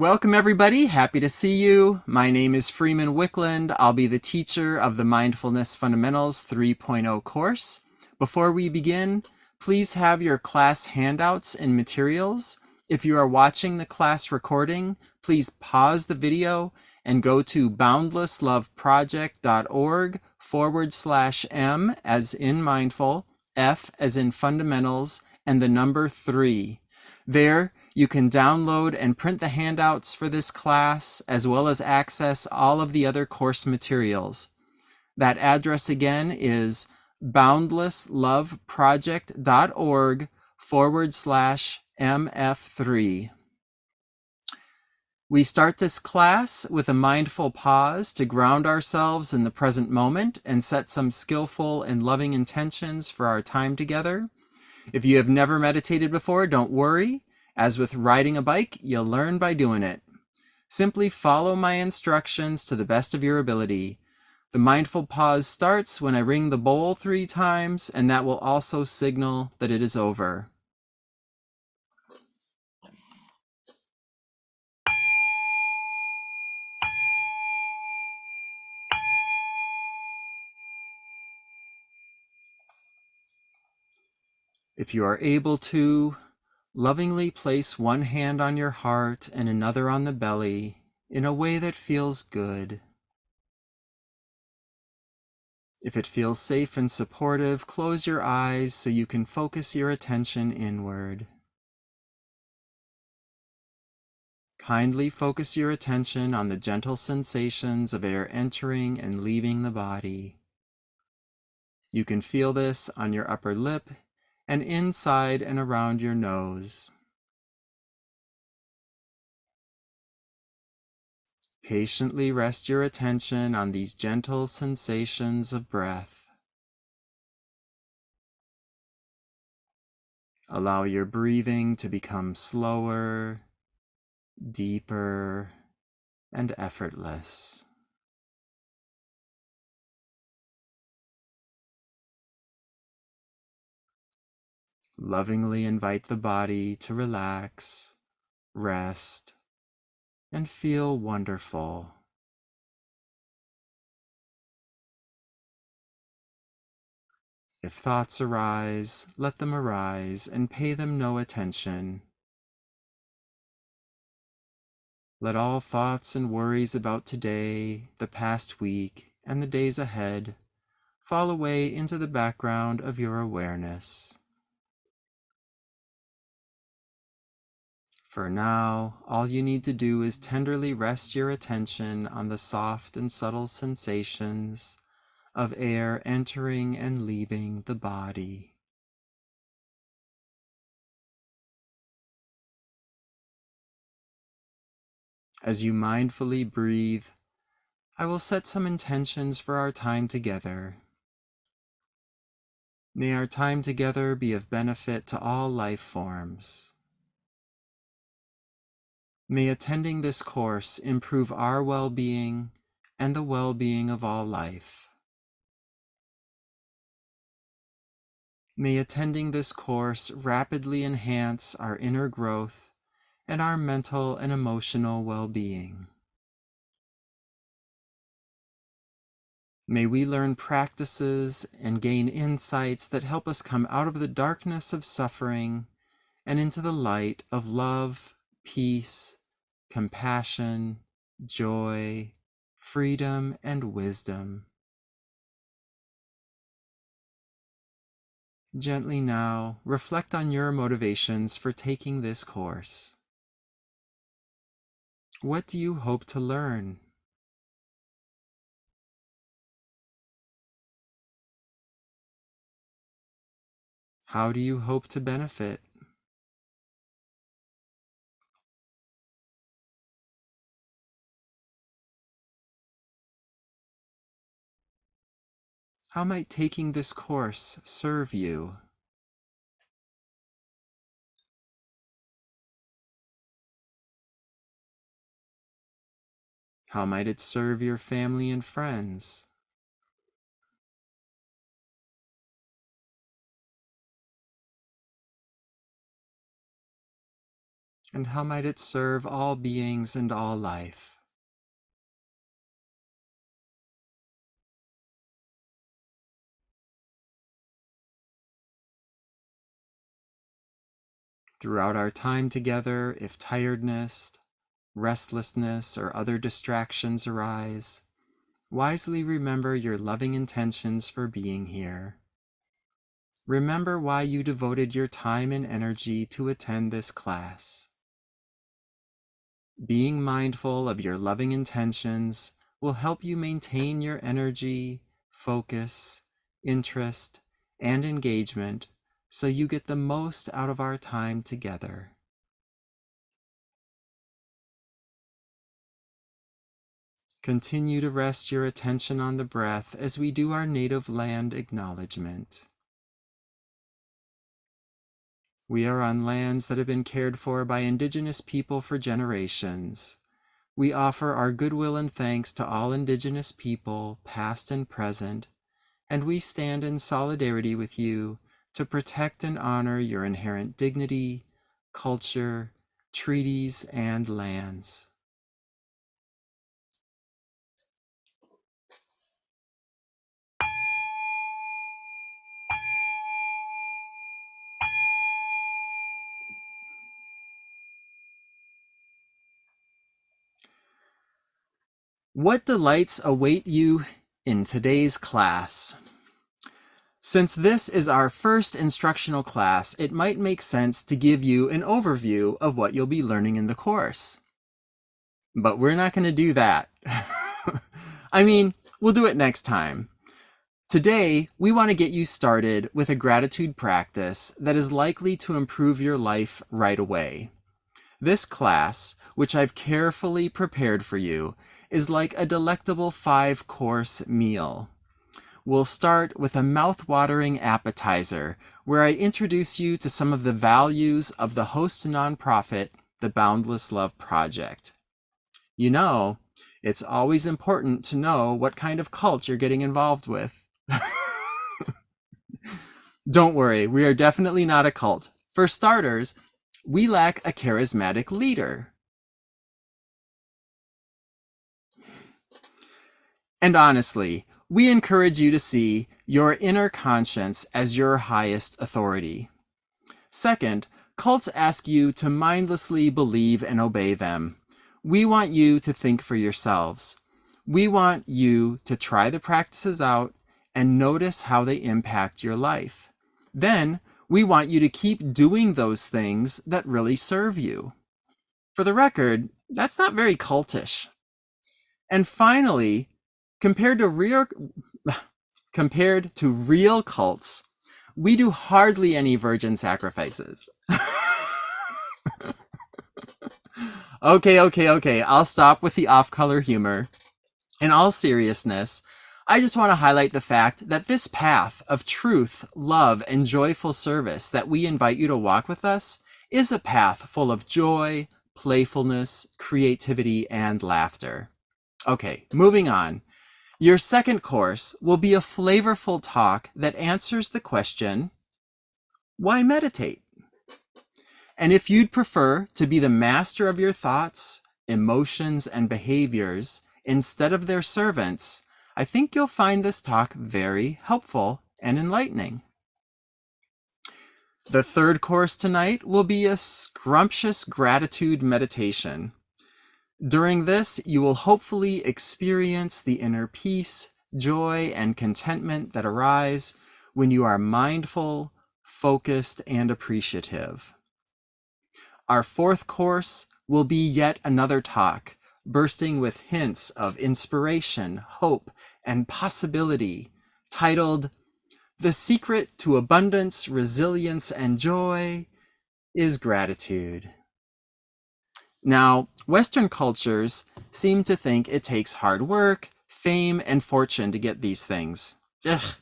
Welcome everybody, happy to see you. My name is Freeman Wickland. I'll be the teacher of the Mindfulness Fundamentals 3.0 course. Before we begin, please have your class handouts and materials. If you are watching the class recording, please pause the video and go to boundlessloveproject.org/M as in mindful, F as in fundamentals, and the number 3. There, you can download and print the handouts for this class, as well as access all of the other course materials. That address again is boundlessloveproject.org/MF3. We start this class with a mindful pause to ground ourselves in the present moment and set some skillful and loving intentions for our time together. If you have never meditated before, don't worry. As with riding a bike, you'll learn by doing it. Simply follow my instructions to the best of your ability. The mindful pause starts when I ring the bowl 3 times, and that will also signal that it is over. If you are able to, lovingly place one hand on your heart and another on the belly in a way that feels good. If it feels safe and supportive, close your eyes so you can focus your attention inward. Kindly focus your attention on the gentle sensations of air entering and leaving the body. You can feel this on your upper lip and inside and around your nose. Patiently rest your attention on these gentle sensations of breath. Allow your breathing to become slower, deeper, and effortless. Lovingly invite the body to relax, rest, and feel wonderful. If thoughts arise, let them arise and pay them no attention. Let all thoughts and worries about today, the past week, and the days ahead fall away into the background of your awareness. For now, all you need to do is tenderly rest your attention on the soft and subtle sensations of air entering and leaving the body. As you mindfully breathe, I will set some intentions for our time together. May our time together be of benefit to all life forms. May attending this course improve our well-being and the well-being of all life. May attending this course rapidly enhance our inner growth and our mental and emotional well-being. May we learn practices and gain insights that help us come out of the darkness of suffering and into the light of love, peace, compassion, joy, freedom, and wisdom. Gently now, reflect on your motivations for taking this course. What do you hope to learn? How do you hope to benefit? How might taking this course serve you? How might it serve your family and friends? And how might it serve all beings and all life? Throughout our time together, if tiredness, restlessness, or other distractions arise, wisely remember your loving intentions for being here. Remember why you devoted your time and energy to attend this class. Being mindful of your loving intentions will help you maintain your energy, focus, interest, and engagement so you get the most out of our time together. Continue to rest your attention on the breath as we do our native land acknowledgement. We are on lands that have been cared for by Indigenous people for generations. We offer our goodwill and thanks to all Indigenous people, past and present, and we stand in solidarity with you to protect and honor your inherent dignity, culture, treaties, and lands. What delights await you in today's class? Since this is our first instructional class, it might make sense to give you an overview of what you'll be learning in the course. But we're not going to do that. I mean, we'll do it next time. Today, we want to get you started with a gratitude practice that is likely to improve your life right away. This class, which I've carefully prepared for you, is like a delectable 5-course meal. We'll start with a mouth-watering appetizer where I introduce you to some of the values of the host nonprofit, the Boundless Love Project. You know, it's always important to know what kind of cult you're getting involved with. Don't worry, we are definitely not a cult. For starters, we lack a charismatic leader. And honestly, we encourage you to see your inner conscience as your highest authority. Second, cults ask you to mindlessly believe and obey them. We want you to think for yourselves. We want you to try the practices out and notice how they impact your life. Then, we want you to keep doing those things that really serve you. For the record, that's not very cultish. And finally, compared to real cults, we do hardly any virgin sacrifices. Okay, I'll stop with the off-color humor. In all seriousness, I just want to highlight the fact that this path of truth, love, and joyful service that we invite you to walk with us is a path full of joy, playfulness, creativity, and laughter. Okay, moving on. Your second course will be a flavorful talk that answers the question, why meditate? And if you'd prefer to be the master of your thoughts, emotions, and behaviors instead of their servants, I think you'll find this talk very helpful and enlightening. The third course tonight will be a scrumptious gratitude meditation. During this, you will hopefully experience the inner peace, joy, and contentment that arise when you are mindful, focused, and appreciative. Our fourth course will be yet another talk, bursting with hints of inspiration, hope, and possibility, titled The Secret to Abundance, Resilience, and Joy is Gratitude. Now, Western cultures seem to think it takes hard work, fame, and fortune to get these things. Ugh,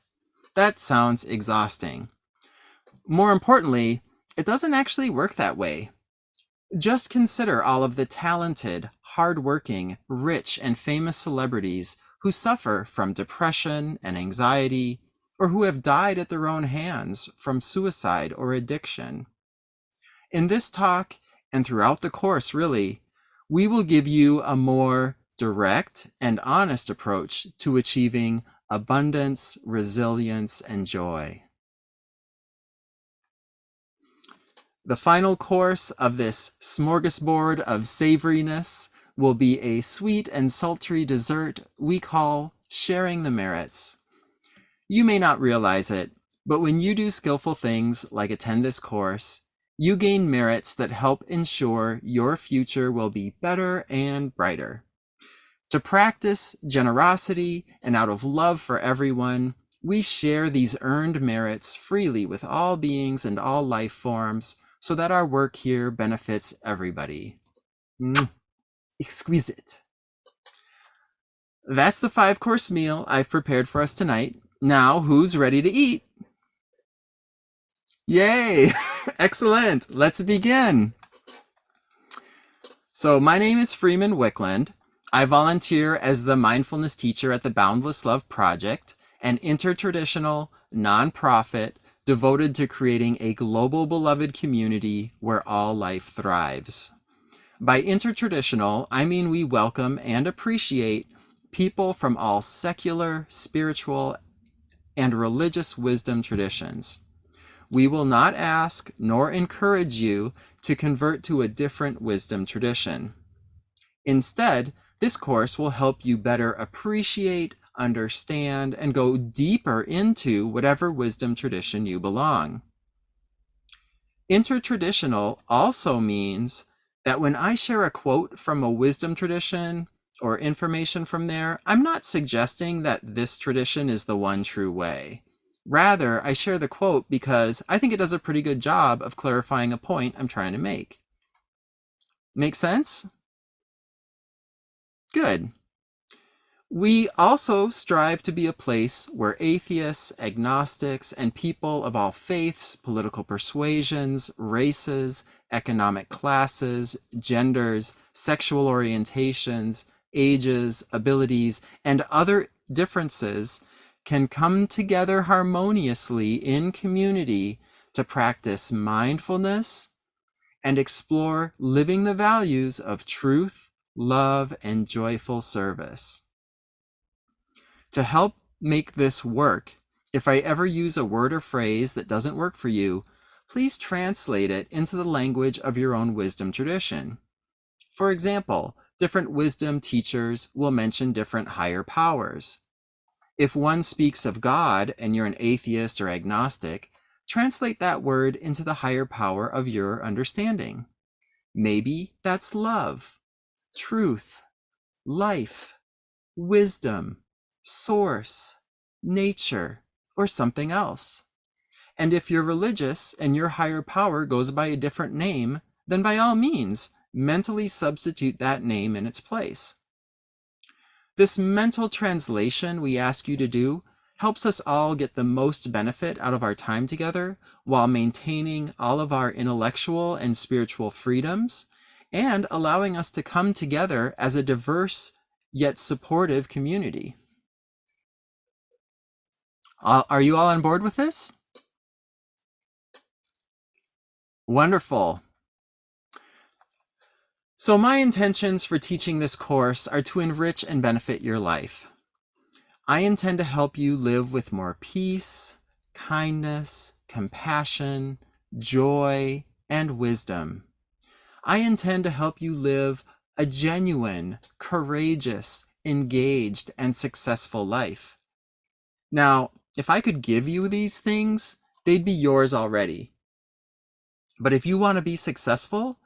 that sounds exhausting. More importantly, it doesn't actually work that way. Just consider all of the talented, hardworking, rich, and famous celebrities who suffer from depression and anxiety, or who have died at their own hands from suicide or addiction. In this talk, and throughout the course, really, we will give you a more direct and honest approach to achieving abundance, resilience, and joy. The final course of this smorgasbord of savoriness will be a sweet and sultry dessert we call sharing the merits. You may not realize it, but when you do skillful things like attend this course, you gain merits that help ensure your future will be better and brighter. To practice generosity and out of love for everyone, we share these earned merits freely with all beings and all life forms so that our work here benefits everybody. Exquisite. That's the 5-course meal I've prepared for us tonight. Now, who's ready to eat? Yay! Excellent. Let's begin. So my name is Freeman Wickland. I volunteer as the mindfulness teacher at the Boundless Love Project, an intertraditional nonprofit devoted to creating a global beloved community where all life thrives. By intertraditional, I mean we welcome and appreciate people from all secular, spiritual, and religious wisdom traditions. We will not ask nor encourage you to convert to a different wisdom tradition. Instead, this course will help you better appreciate, understand, and go deeper into whatever wisdom tradition you belong. Intertraditional also means that when I share a quote from a wisdom tradition or information from there, I'm not suggesting that this tradition is the one true way. Rather, I share the quote because I think it does a pretty good job of clarifying a point I'm trying to make. Make sense? Good. We also strive to be a place where atheists, agnostics, and people of all faiths, political persuasions, races, economic classes, genders, sexual orientations, ages, abilities, and other differences can come together harmoniously in community to practice mindfulness and explore living the values of truth, love, and joyful service. To help make this work, if I ever use a word or phrase that doesn't work for you, please translate it into the language of your own wisdom tradition. For example, different wisdom teachers will mention different higher powers. If one speaks of God and you're an atheist or agnostic, translate that word into the higher power of your understanding. Maybe that's love, truth, life, wisdom, source, nature, or something else. And if you're religious and your higher power goes by a different name, then by all means, mentally substitute that name in its place. This mental translation we ask you to do helps us all get the most benefit out of our time together while maintaining all of our intellectual and spiritual freedoms and allowing us to come together as a diverse yet supportive community. Are you all on board with this? Wonderful. So my intentions for teaching this course are to enrich and benefit your life. I intend to help you live with more peace, kindness, compassion, joy, and wisdom. I intend to help you live a genuine, courageous, engaged, and successful life. Now, if I could give you these things, they'd be yours already. But if you want to be successful,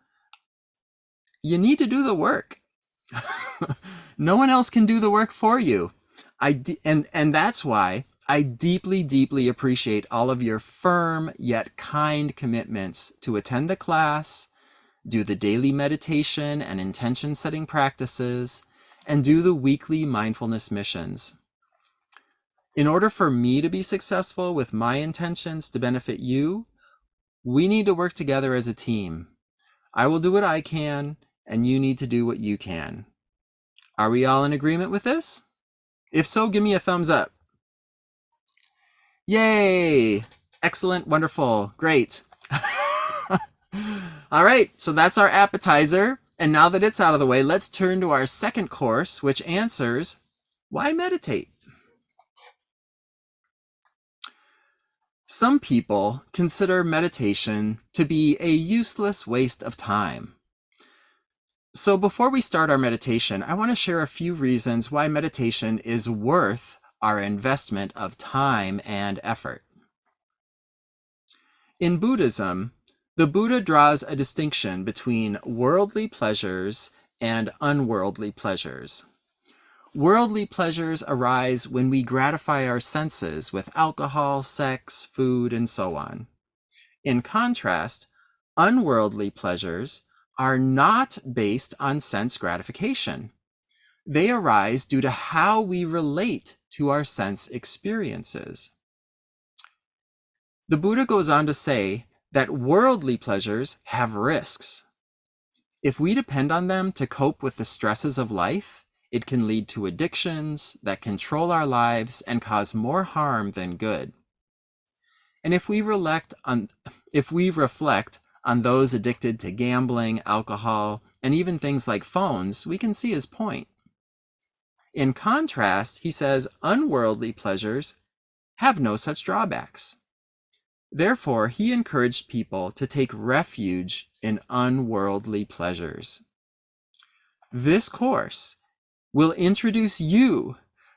you need to do the work. No one else can do the work for you. And that's why I deeply, deeply appreciate all of your firm yet kind commitments to attend the class, do the daily meditation and intention setting practices, and do the weekly mindfulness missions. In order for me to be successful with my intentions to benefit you, we need to work together as a team. I will do what I can, and you need to do what you can. Are we all in agreement with this? If so, give me a thumbs up. Yay! Excellent, wonderful, great. All right, so that's our appetizer. And now that it's out of the way, let's turn to our second course, which answers, why meditate? Some people consider meditation to be a useless waste of time. So before we start our meditation, I want to share a few reasons why meditation is worth our investment of time and effort. In Buddhism, the Buddha draws a distinction between worldly pleasures and unworldly pleasures. Worldly pleasures arise when we gratify our senses with alcohol, sex, food, and so on. In contrast, unworldly pleasures are not based on sense gratification. They arise due to how we relate to our sense experiences. The Buddha goes on to say that worldly pleasures have risks. If we depend on them to cope with the stresses of life, it can lead to addictions that control our lives and cause more harm than good. And if we reflect on those addicted to gambling, alcohol, and even things like phones, we can see his point. In contrast, he says unworldly pleasures have no such drawbacks. Therefore, he encouraged people to take refuge in unworldly pleasures. This course will introduce you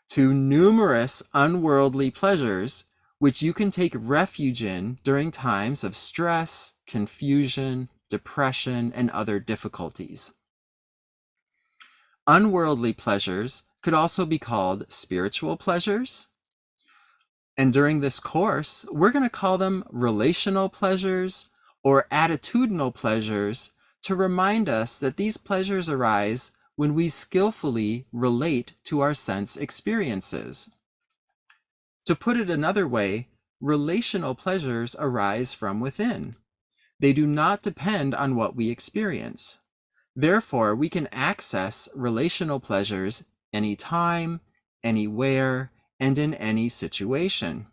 to numerous unworldly pleasures which you can take refuge in during times of stress, confusion, depression, and other difficulties. Unworldly pleasures could also be called spiritual pleasures. And during this course, we're going to call them relational pleasures or attitudinal pleasures to remind us that these pleasures arise when we skillfully relate to our sense experiences. To put it another way, relational pleasures arise from within. They do not depend on what we experience. Therefore, we can access relational pleasures anytime, anywhere, and in any situation.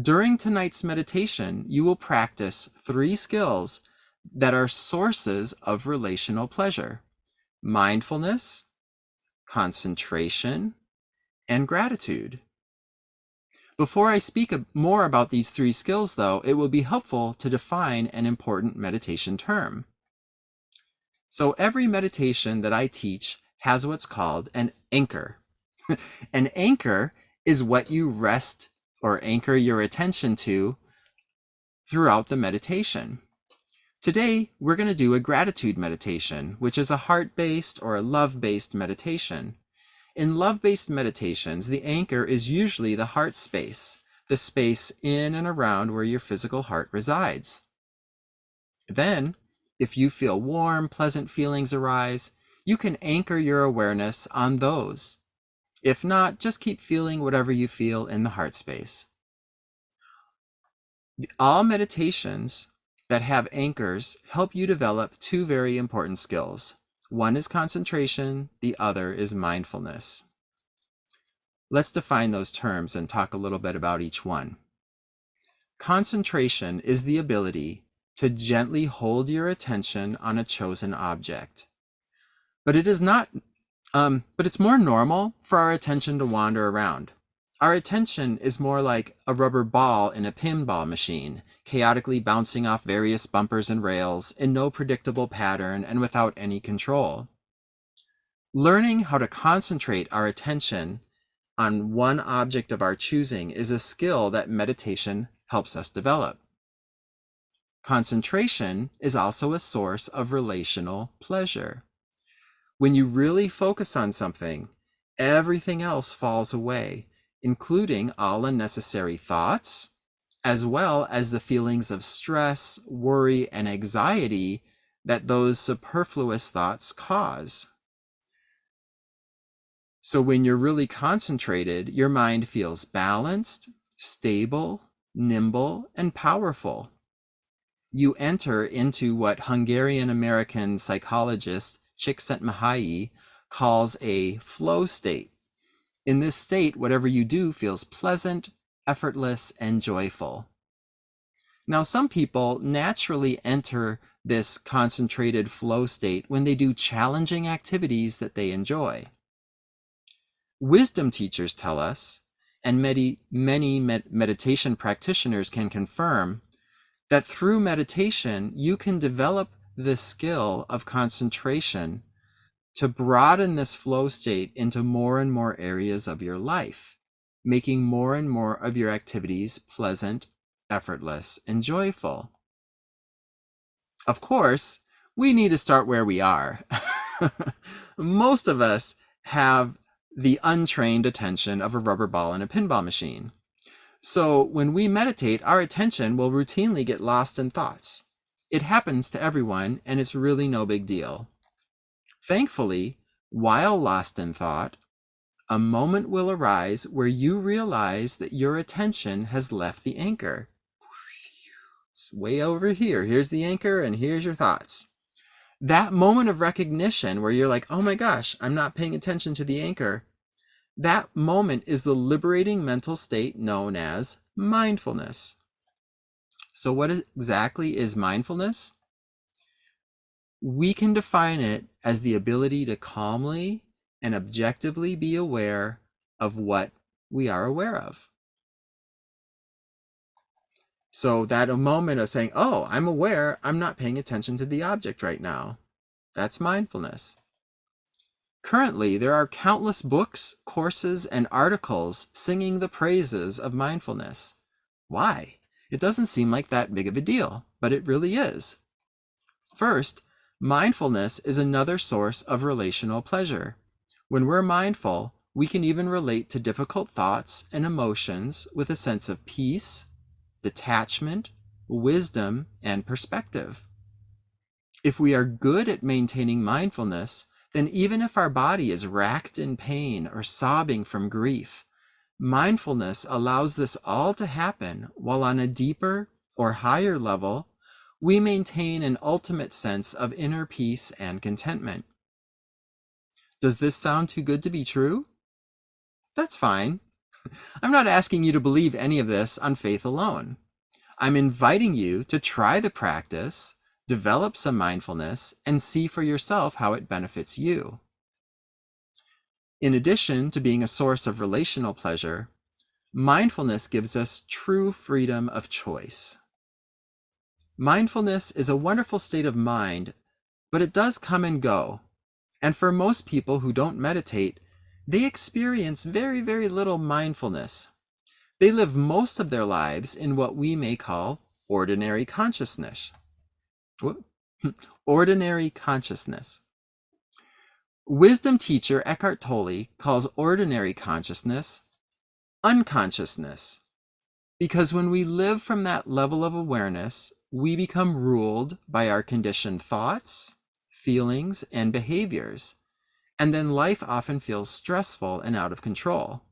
During tonight's meditation, you will practice 3 skills that are sources of relational pleasure: mindfulness, concentration, and gratitude. Before I speak more about these 3 skills, though, it will be helpful to define an important meditation term. So every meditation that I teach has what's called an anchor. An anchor is what you rest or anchor your attention to throughout the meditation. Today, we're going to do a gratitude meditation, which is a heart-based or a love-based meditation. In love-based meditations, the anchor is usually the heart space, the space in and around where your physical heart resides. Then, if you feel warm, pleasant feelings arise, you can anchor your awareness on those. If not, just keep feeling whatever you feel in the heart space. All meditations that have anchors help you develop 2 very important skills. One is concentration, the other is mindfulness. Let's define those terms and talk a little bit about each one. Concentration is the ability to gently hold your attention on a chosen object. But it's more normal for our attention to wander around. Our attention is more like a rubber ball in a pinball machine, chaotically bouncing off various bumpers and rails in no predictable pattern and without any control. Learning how to concentrate our attention on one object of our choosing is a skill that meditation helps us develop. Concentration is also a source of relational pleasure. When you really focus on something, everything else falls away, including all unnecessary thoughts, as well as the feelings of stress, worry, and anxiety that those superfluous thoughts cause. So when you're really concentrated, your mind feels balanced, stable, nimble, and powerful. You enter into what Hungarian-American psychologist Csikszentmihalyi calls a flow state. In this state, whatever you do feels pleasant, effortless, and joyful. Now, some people naturally enter this concentrated flow state when they do challenging activities that they enjoy. Wisdom teachers tell us, and many meditation practitioners can confirm, that through meditation, you can develop the skill of concentration to broaden this flow state into more and more areas of your life, making more and more of your activities pleasant, effortless, and joyful. Of course, we need to start where we are. Most of us have the untrained attention of a rubber ball in a pinball machine. So when we meditate, our attention will routinely get lost in thoughts. It happens to everyone, and it's really no big deal. Thankfully, while lost in thought, a moment will arise where you realize that your attention has left the anchor. It's way over here. Here's the anchor, and here's your thoughts. That moment of recognition where you're like, oh my gosh, I'm not paying attention to the anchor. That moment is the liberating mental state known as mindfulness. So what exactly is mindfulness? We can define it as the ability to calmly and objectively be aware of what we are aware of. So that a moment of saying, oh, I'm aware, I'm not paying attention to the object right now. That's mindfulness. Currently, there are countless books, courses, and articles singing the praises of mindfulness. Why? It doesn't seem like that big of a deal, but it really is. First, mindfulness is another source of relational pleasure. When we're mindful, we can even relate to difficult thoughts and emotions with a sense of peace, detachment, wisdom, and perspective. If we are good at maintaining mindfulness, then even if our body is racked in pain or sobbing from grief, mindfulness allows this all to happen while on a deeper or higher level, we maintain an ultimate sense of inner peace and contentment. Does this sound too good to be true? That's fine. I'm not asking you to believe any of this on faith alone. I'm inviting you to try the practice, develop some mindfulness, and see for yourself how it benefits you. In addition to being a source of relational pleasure, mindfulness gives us true freedom of choice. Mindfulness is a wonderful state of mind, but it does come and go. And for most people who don't meditate, they experience very, very little mindfulness. They live most of their lives in what we may call ordinary consciousness. Ordinary consciousness. Wisdom teacher Eckhart Tolle calls ordinary consciousness unconsciousness, because when we live from that level of awareness, we become ruled by our conditioned thoughts, feelings, and behaviors, and then life often feels stressful and out of control.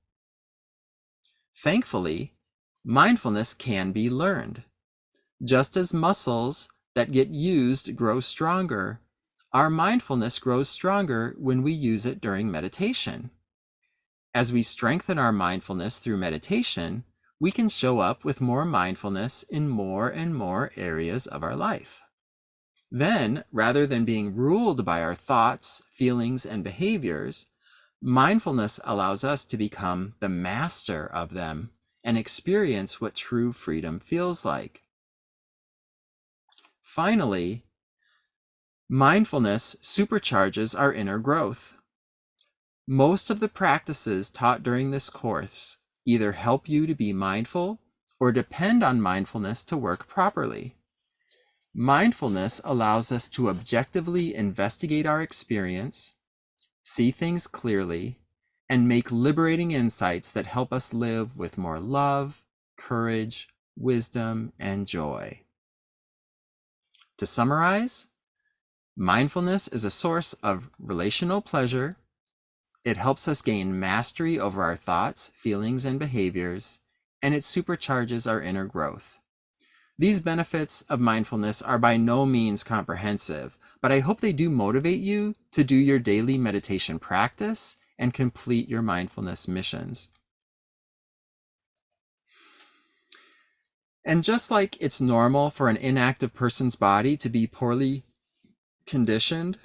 Thankfully, mindfulness can be learned. Just as muscles that get used grow stronger, our mindfulness grows stronger when we use it during meditation. As we strengthen our mindfulness through meditation, we can show up with more mindfulness in more and more areas of our life. Then, rather than being ruled by our thoughts, feelings, and behaviors, mindfulness allows us to become the master of them and experience what true freedom feels like. Finally, mindfulness supercharges our inner growth. Most of the practices taught during this course either help you to be mindful or depend on mindfulness to work properly. Mindfulness allows us to objectively investigate our experience, see things clearly, and make liberating insights that help us live with more love, courage, wisdom, and joy. To summarize, mindfulness is a source of relational pleasure. It helps us gain mastery over our thoughts, feelings, and behaviors, and it supercharges our inner growth. These benefits of mindfulness are by no means comprehensive, but I hope they do motivate you to do your daily meditation practice and complete your mindfulness missions. And just like it's normal for an inactive person's body to be poorly conditioned,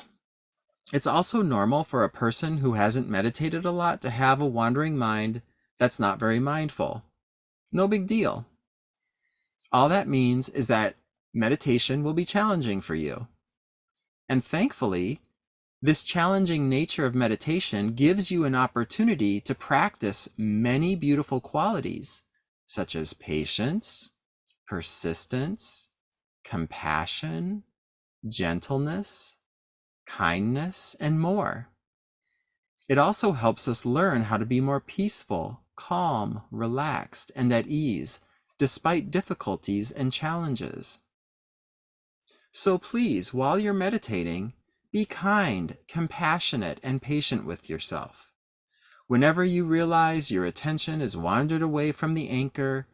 it's also normal for a person who hasn't meditated a lot to have a wandering mind that's not very mindful. No big deal. All that means is that meditation will be challenging for you. And thankfully, this challenging nature of meditation gives you an opportunity to practice many beautiful qualities, such as patience, persistence, compassion, gentleness, kindness, and more. It also helps us learn how to be more peaceful, calm, relaxed, and at ease, despite difficulties and challenges. So please, while you're meditating, be kind, compassionate, and patient with yourself. Whenever you realize your attention is wandered away from the anchor,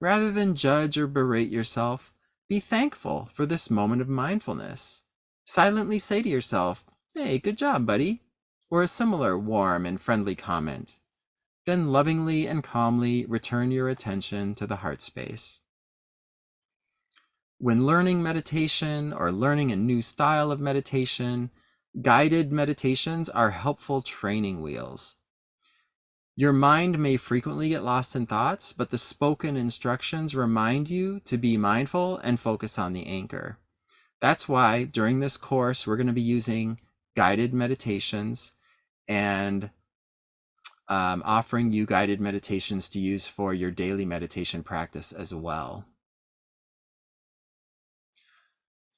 rather than judge or berate yourself, be thankful for this moment of mindfulness. Silently say to yourself, "Hey, good job, buddy," or a similar warm and friendly comment. Then lovingly and calmly return your attention to the heart space. When learning meditation or learning a new style of meditation, guided meditations are helpful training wheels. Your mind may frequently get lost in thoughts, but the spoken instructions remind you to be mindful and focus on the anchor. That's why during this course, we're going to be using guided meditations and offering you guided meditations to use for your daily meditation practice as well.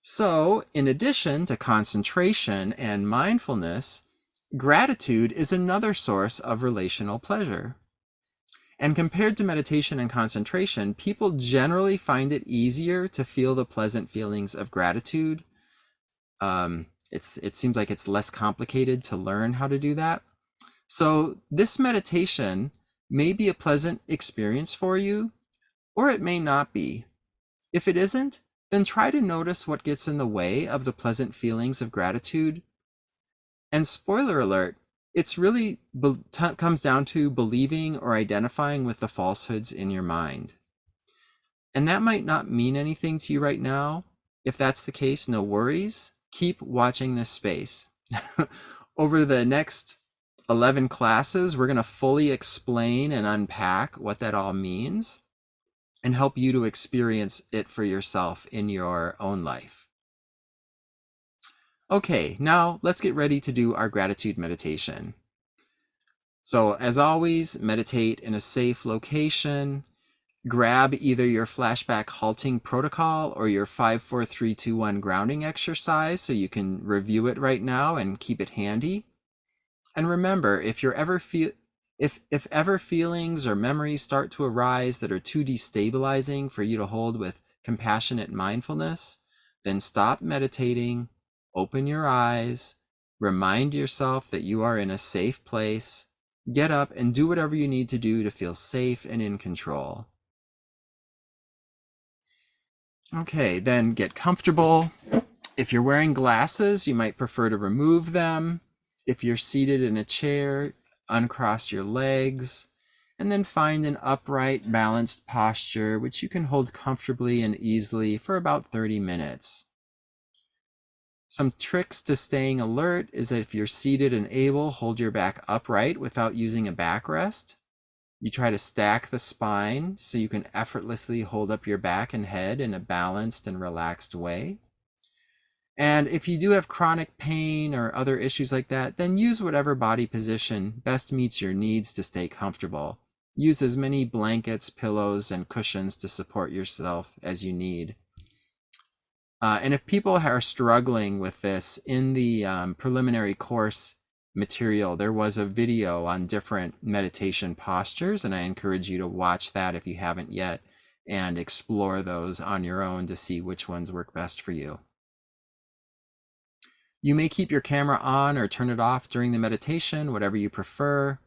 So, in addition to concentration and mindfulness, gratitude is another source of relational pleasure. And compared to meditation and concentration, people generally find it easier to feel the pleasant feelings of gratitude. It seems like it's less complicated to learn how to do that. So this meditation may be a pleasant experience for you, or it may not be. If it isn't, then try to notice what gets in the way of the pleasant feelings of gratitude. And spoiler alert, it's really comes down to believing or identifying with the falsehoods in your mind. And that might not mean anything to you right now. If that's the case, no worries. Keep watching this space. Over the next 11 classes, we're going to fully explain and unpack what that all means and help you to experience it for yourself in your own life. Okay, now let's get ready to do our gratitude meditation. So as always, meditate in a safe location. Grab either your flashback halting protocol or your 5-4-3-2-1 grounding exercise so you can review it right now and keep it handy. And remember, if ever feelings or memories start to arise that are too destabilizing for you to hold with compassionate mindfulness, then stop meditating, open your eyes, remind yourself that you are in a safe place, get up and do whatever you need to do to feel safe and in control. Okay, then get comfortable. If you're wearing glasses, you might prefer to remove them. If you're seated in a chair, uncross your legs, and then find an upright, balanced posture, which you can hold comfortably and easily for about 30 minutes. Some tricks to staying alert is that if you're seated and able, hold your back upright without using a backrest. You try to stack the spine so you can effortlessly hold up your back and head in a balanced and relaxed way. And if you do have chronic pain or other issues like that, then use whatever body position best meets your needs to stay comfortable. Use as many blankets, pillows, and cushions to support yourself as you need. And if people are struggling with this, in the preliminary course material, there was a video on different meditation postures, and I encourage you to watch that if you haven't yet and explore those on your own to see which ones work best for you. You may keep your camera on or turn it off during the meditation, whatever you prefer.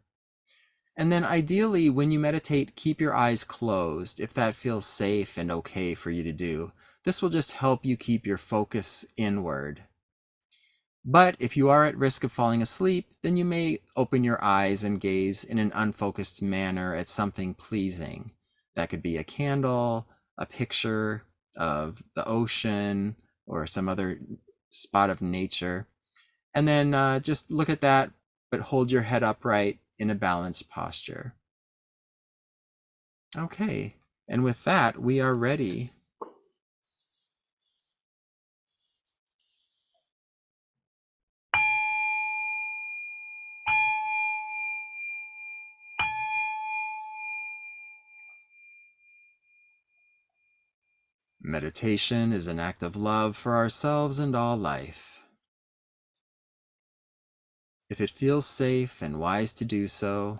And then ideally, when you meditate, keep your eyes closed if that feels safe and okay for you to do. This will just help you keep your focus inward. But if you are at risk of falling asleep, then you may open your eyes and gaze in an unfocused manner at something pleasing. That could be a candle, a picture of the ocean or some other spot of nature. And then just look at that, but hold your head upright in a balanced posture. Okay, and with that, we are ready. Meditation is an act of love for ourselves and all life. If it feels safe and wise to do so,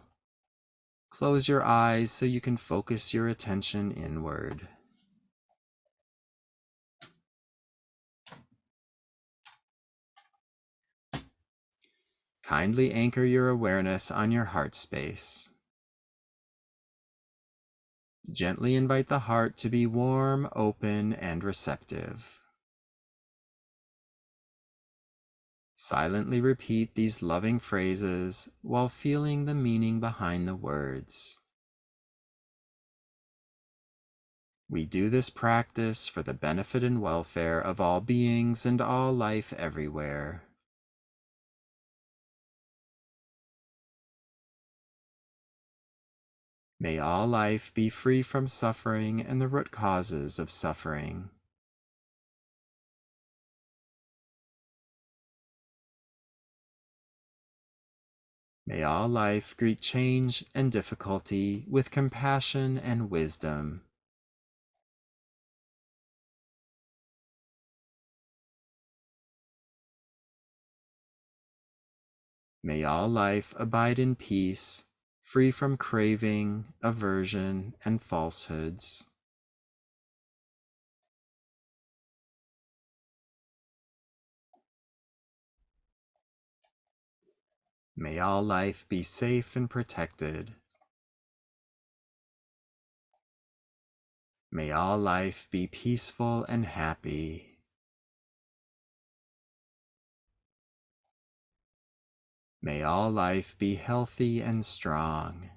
close your eyes so you can focus your attention inward. Kindly anchor your awareness on your heart space. Gently invite the heart to be warm, open, and receptive. Silently repeat these loving phrases while feeling the meaning behind the words. We do this practice for the benefit and welfare of all beings and all life everywhere. May all life be free from suffering and the root causes of suffering. May all life greet change and difficulty with compassion and wisdom. May all life abide in peace, free from craving, aversion, and falsehoods. May all life be safe and protected. May all life be peaceful and happy. May all life be healthy and strong.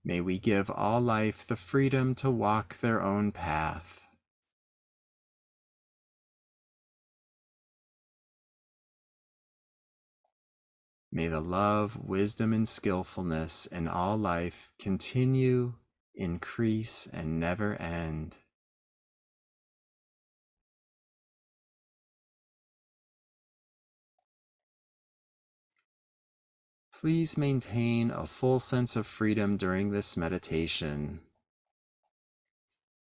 May we give all life the freedom to walk their own path. May the love, wisdom, and skillfulness in all life continue, increase, and never end. Please maintain a full sense of freedom during this meditation.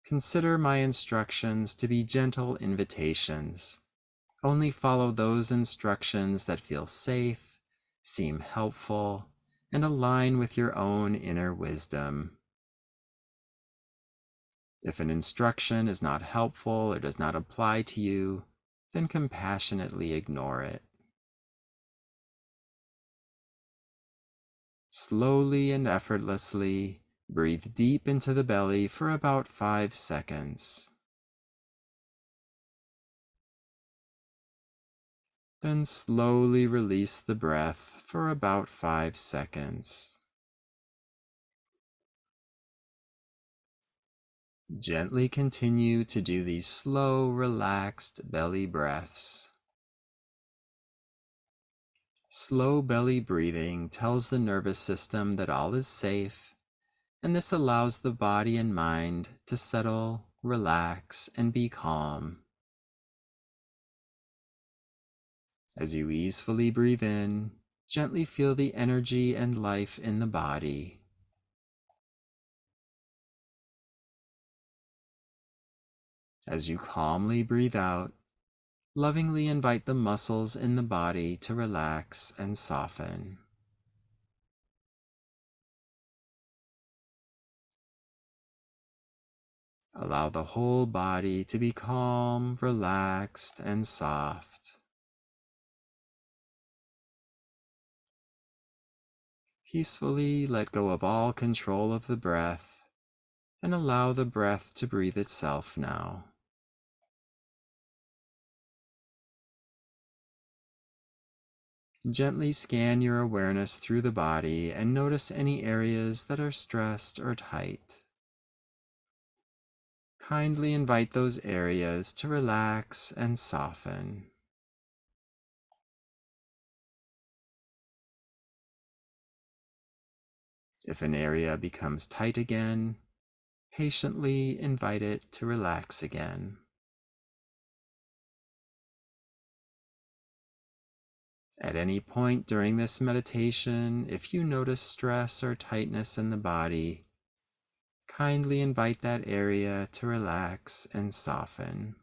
Consider my instructions to be gentle invitations. Only follow those instructions that feel safe, seem helpful, and align with your own inner wisdom. If an instruction is not helpful or does not apply to you, then compassionately ignore it. Slowly and effortlessly, breathe deep into the belly for about 5 seconds. Then slowly release the breath for about 5 seconds. Gently continue to do these slow, relaxed belly breaths. Slow belly breathing tells the nervous system that all is safe, and this allows the body and mind to settle, relax, and be calm. As you easefully breathe in, gently feel the energy and life in the body. As you calmly breathe out, lovingly invite the muscles in the body to relax and soften. Allow the whole body to be calm, relaxed, and soft. Peacefully let go of all control of the breath and allow the breath to breathe itself now. Gently scan your awareness through the body and notice any areas that are stressed or tight. Kindly invite those areas to relax and soften. If an area becomes tight again, patiently invite it to relax again. At any point during this meditation, if you notice stress or tightness in the body, kindly invite that area to relax and soften.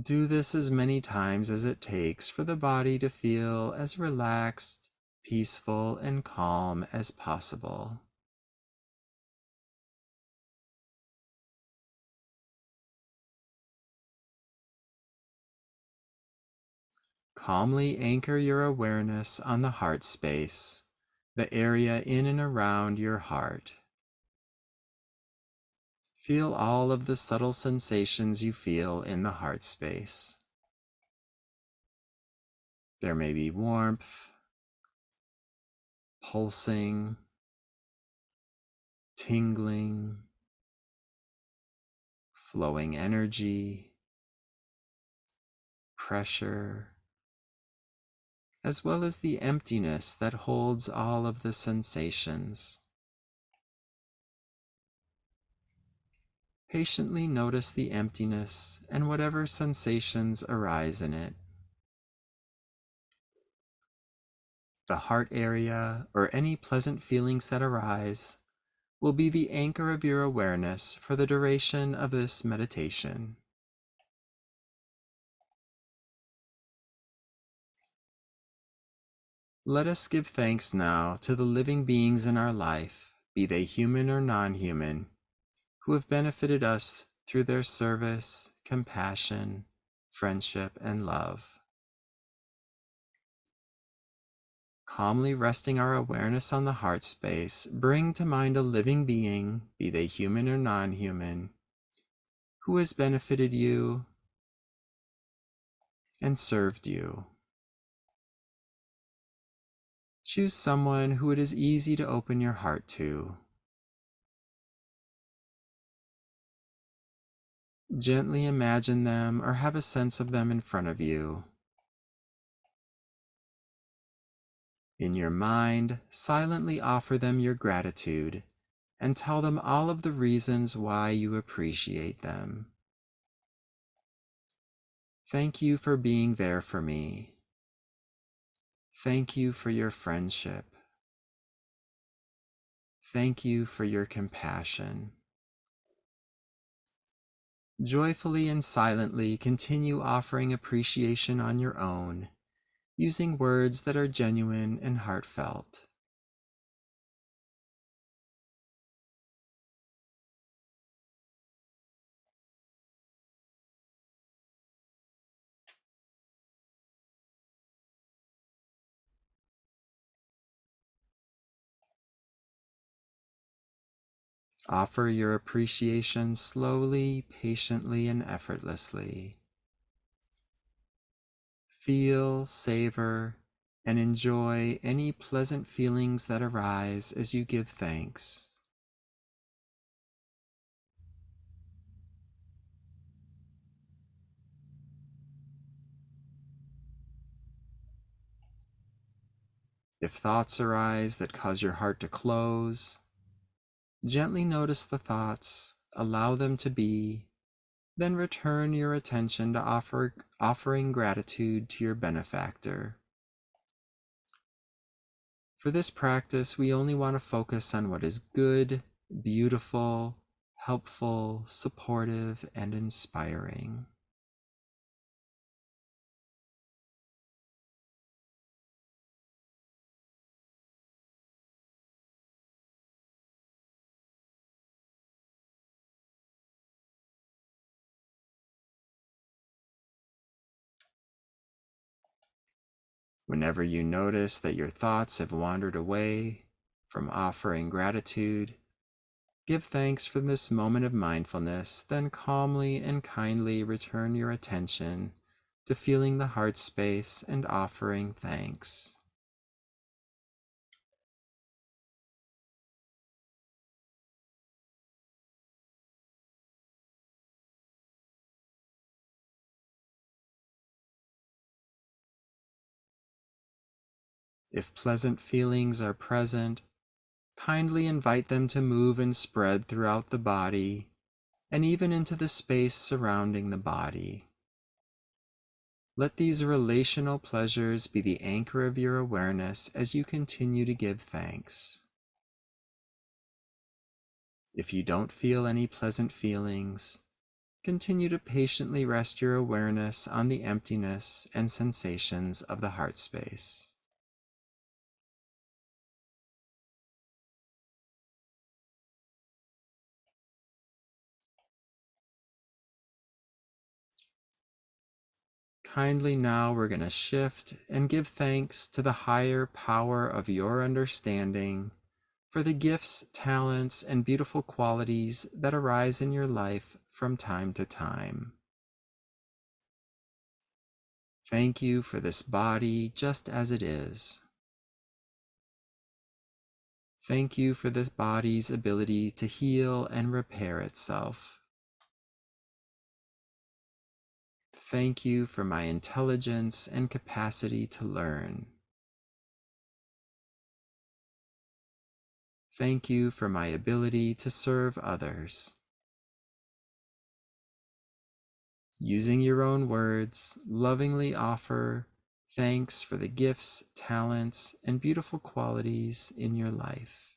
Do this as many times as it takes for the body to feel as relaxed, peaceful, and calm as possible. Calmly anchor your awareness on the heart space, the area in and around your heart. Feel all of the subtle sensations you feel in the heart space. There may be warmth, pulsing, tingling, flowing energy, pressure, as well as the emptiness that holds all of the sensations. Patiently notice the emptiness and whatever sensations arise in it. The heart area, or any pleasant feelings that arise, will be the anchor of your awareness for the duration of this meditation. Let us give thanks now to the living beings in our life, be they human or non-human, who have benefited us through their service, compassion, friendship, and love. Calmly resting our awareness on the heart space, bring to mind a living being, be they human or non-human, who has benefited you and served you. Choose someone who it is easy to open your heart to. Gently imagine them or have a sense of them in front of you. In your mind, silently offer them your gratitude and tell them all of the reasons why you appreciate them. Thank you for being there for me. Thank you for your friendship. Thank you for your compassion. Joyfully and silently continue offering appreciation on your own, using words that are genuine and heartfelt. Offer your appreciation slowly, patiently, and effortlessly. Feel, savor, and enjoy any pleasant feelings that arise as you give thanks. If thoughts arise that cause your heart to close, gently notice the thoughts, allow them to be, then return your attention to offering gratitude to your benefactor. For this practice, we only want to focus on what is good, beautiful, helpful, supportive, and inspiring. Whenever you notice that your thoughts have wandered away from offering gratitude, give thanks for this moment of mindfulness, then calmly and kindly return your attention to feeling the heart space and offering thanks. If pleasant feelings are present, kindly invite them to move and spread throughout the body and even into the space surrounding the body. Let these relational pleasures be the anchor of your awareness as you continue to give thanks. If you don't feel any pleasant feelings, continue to patiently rest your awareness on the emptiness and sensations of the heart space. Kindly now we're going to shift and give thanks to the higher power of your understanding for the gifts, talents, and beautiful qualities that arise in your life from time to time. Thank you for this body just as it is. Thank you for this body's ability to heal and repair itself. Thank you for my intelligence and capacity to learn. Thank you for my ability to serve others. Using your own words, lovingly offer thanks for the gifts, talents, and beautiful qualities in your life.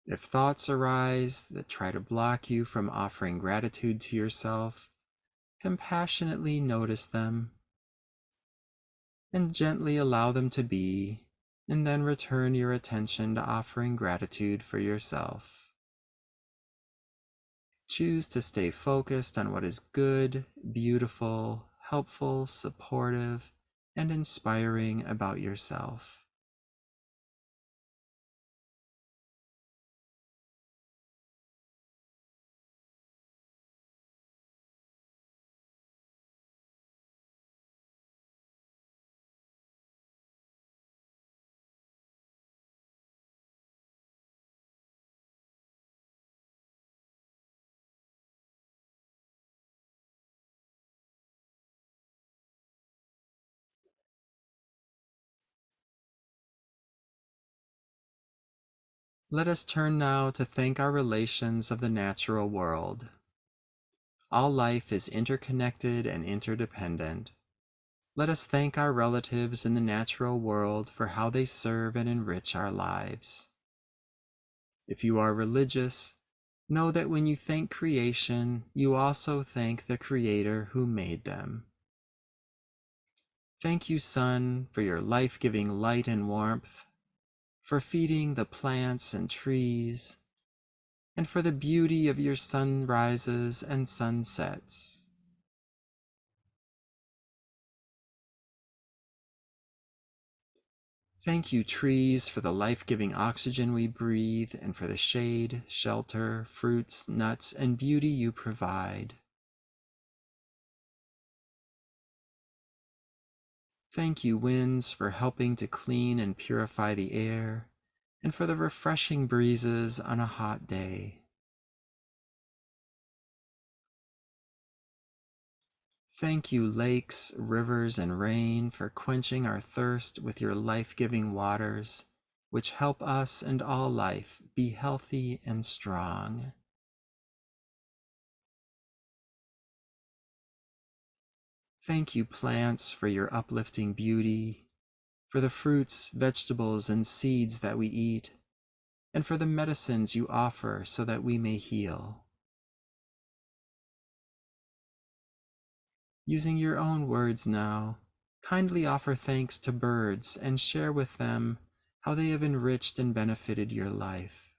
If thoughts arise that try to block you from offering gratitude to yourself, compassionately notice them and gently allow them to be, and then return your attention to offering gratitude for yourself. Choose to stay focused on what is good, beautiful, helpful, supportive, and inspiring about yourself. Let us turn now to thank our relations of the natural world. All life is interconnected and interdependent. Let us thank our relatives in the natural world for how they serve and enrich our lives. If you are religious, know that when you thank creation, you also thank the Creator who made them. Thank you, sun, for your life-giving light and warmth, for feeding the plants and trees, and for the beauty of your sunrises and sunsets. Thank you, trees, for the life-giving oxygen we breathe and for the shade, shelter, fruits, nuts, and beauty you provide. Thank you, winds, for helping to clean and purify the air and for the refreshing breezes on a hot day. Thank you, lakes, rivers, and rain, for quenching our thirst with your life-giving waters, which help us and all life be healthy and strong. Thank you, plants, for your uplifting beauty, for the fruits, vegetables, and seeds that we eat, and for the medicines you offer so that we may heal. Using your own words now, kindly offer thanks to birds and share with them how they have enriched and benefited your life.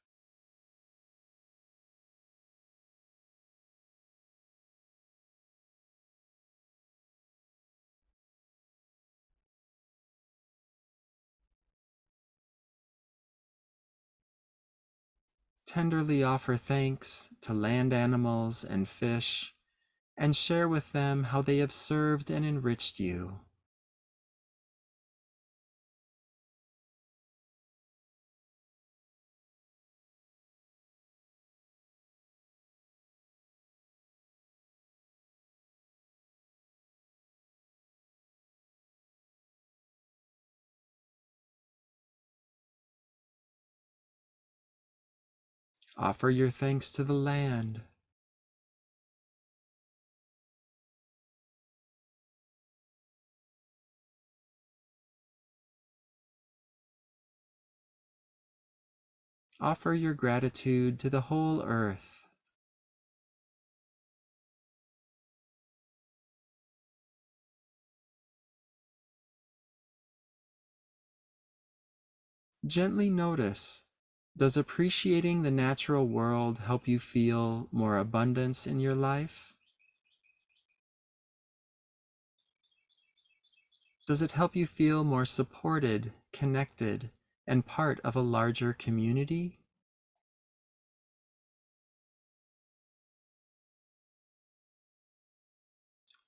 Tenderly offer thanks to land animals and fish and share with them how they have served and enriched you. Offer your thanks to the land. Offer your gratitude to the whole earth. Gently notice, does appreciating the natural world help you feel more abundance in your life? Does it help you feel more supported, connected, and part of a larger community?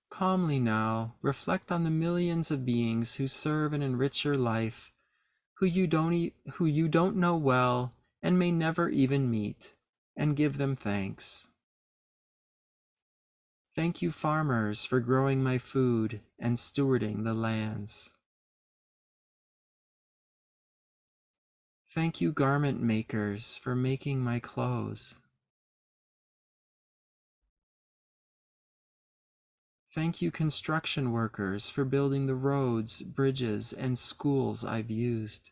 Calmly now, reflect on the millions of beings who serve and enrich your life, who you don't know well and may never even meet, and give them thanks. Thank you, farmers, for growing my food and stewarding the lands. Thank you, garment makers, for making my clothes. Thank you, construction workers, for building the roads, bridges, and schools I've used.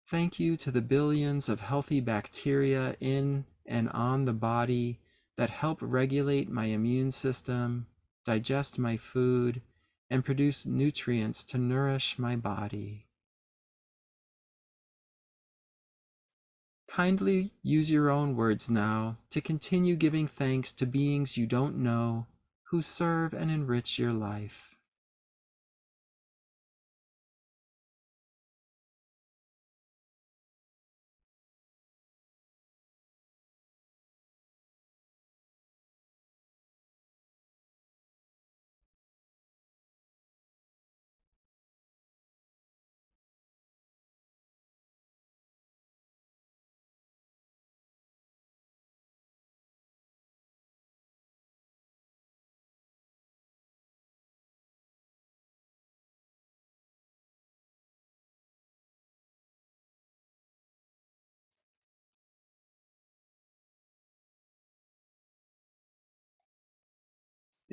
Thank you to the billions of healthy bacteria in and on the body that help regulate my immune system, digest my food, and produce nutrients to nourish my body. Kindly use your own words now to continue giving thanks to beings you don't know who serve and enrich your life.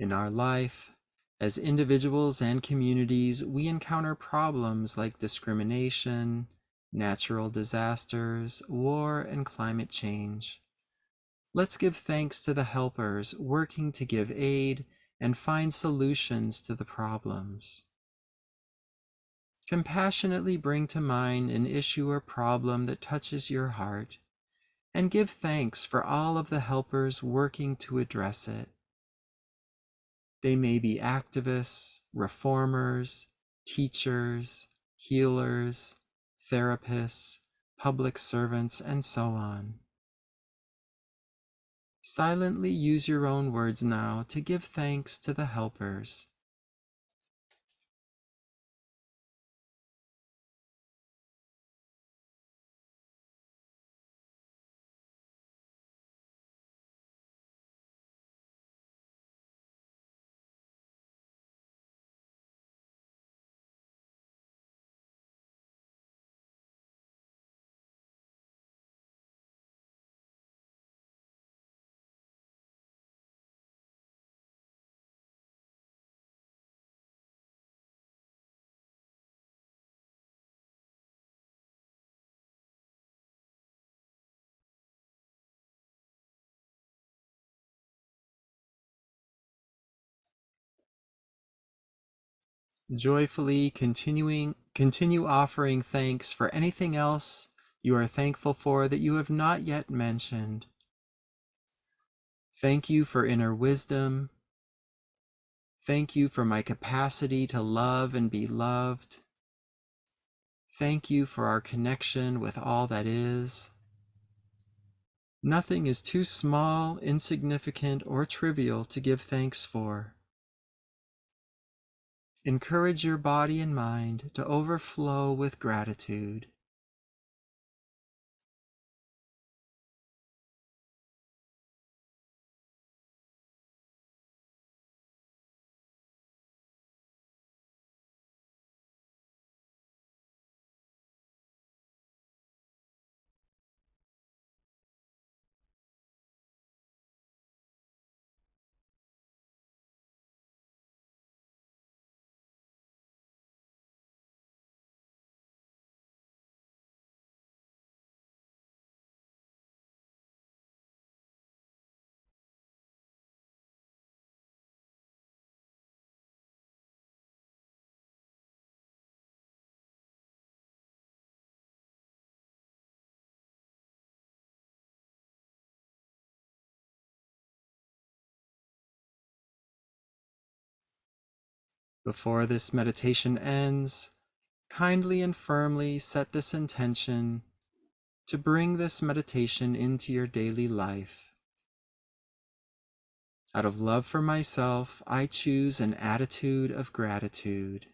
In our life, as individuals and communities, we encounter problems like discrimination, natural disasters, war, and climate change. Let's give thanks to the helpers working to give aid and find solutions to the problems. Compassionately bring to mind an issue or problem that touches your heart, and give thanks for all of the helpers working to address it. They may be activists, reformers, teachers, healers, therapists, public servants, and so on. Silently use your own words now to give thanks to the helpers. Joyfully continue offering thanks for anything else you are thankful for that you have not yet mentioned. Thank you for inner wisdom. Thank you for my capacity to love and be loved. Thank you for our connection with all that is. Nothing is too small, insignificant, or trivial to give thanks for. Encourage your body and mind to overflow with gratitude. Before this meditation ends, kindly and firmly set this intention to bring this meditation into your daily life. Out of love for myself, I choose an attitude of gratitude.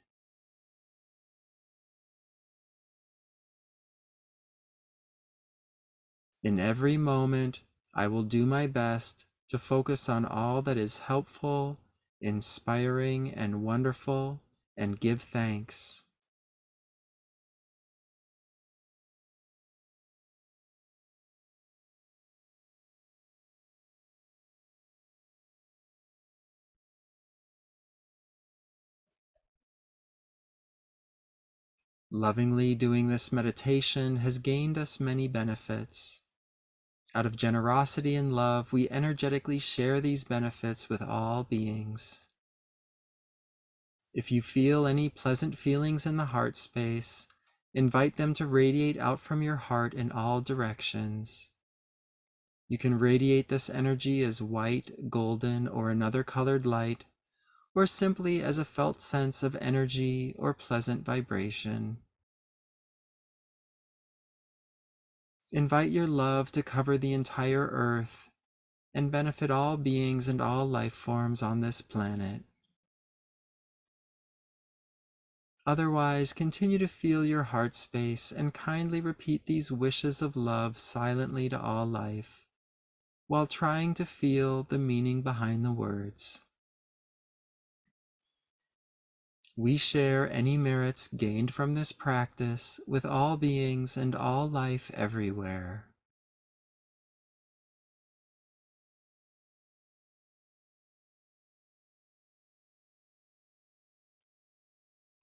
In every moment, I will do my best to focus on all that is helpful, inspiring, and wonderful, and give thanks. Lovingly doing this meditation has gained us many benefits. Out of generosity and love, we energetically share these benefits with all beings. If you feel any pleasant feelings in the heart space, invite them to radiate out from your heart in all directions. You can radiate this energy as white, golden, or another colored light, or simply as a felt sense of energy or pleasant vibration. Invite your love to cover the entire earth and benefit all beings and all life forms on this planet. Otherwise, continue to feel your heart space and kindly repeat these wishes of love silently to all life, while trying to feel the meaning behind the words. We share any merits gained from this practice with all beings and all life everywhere.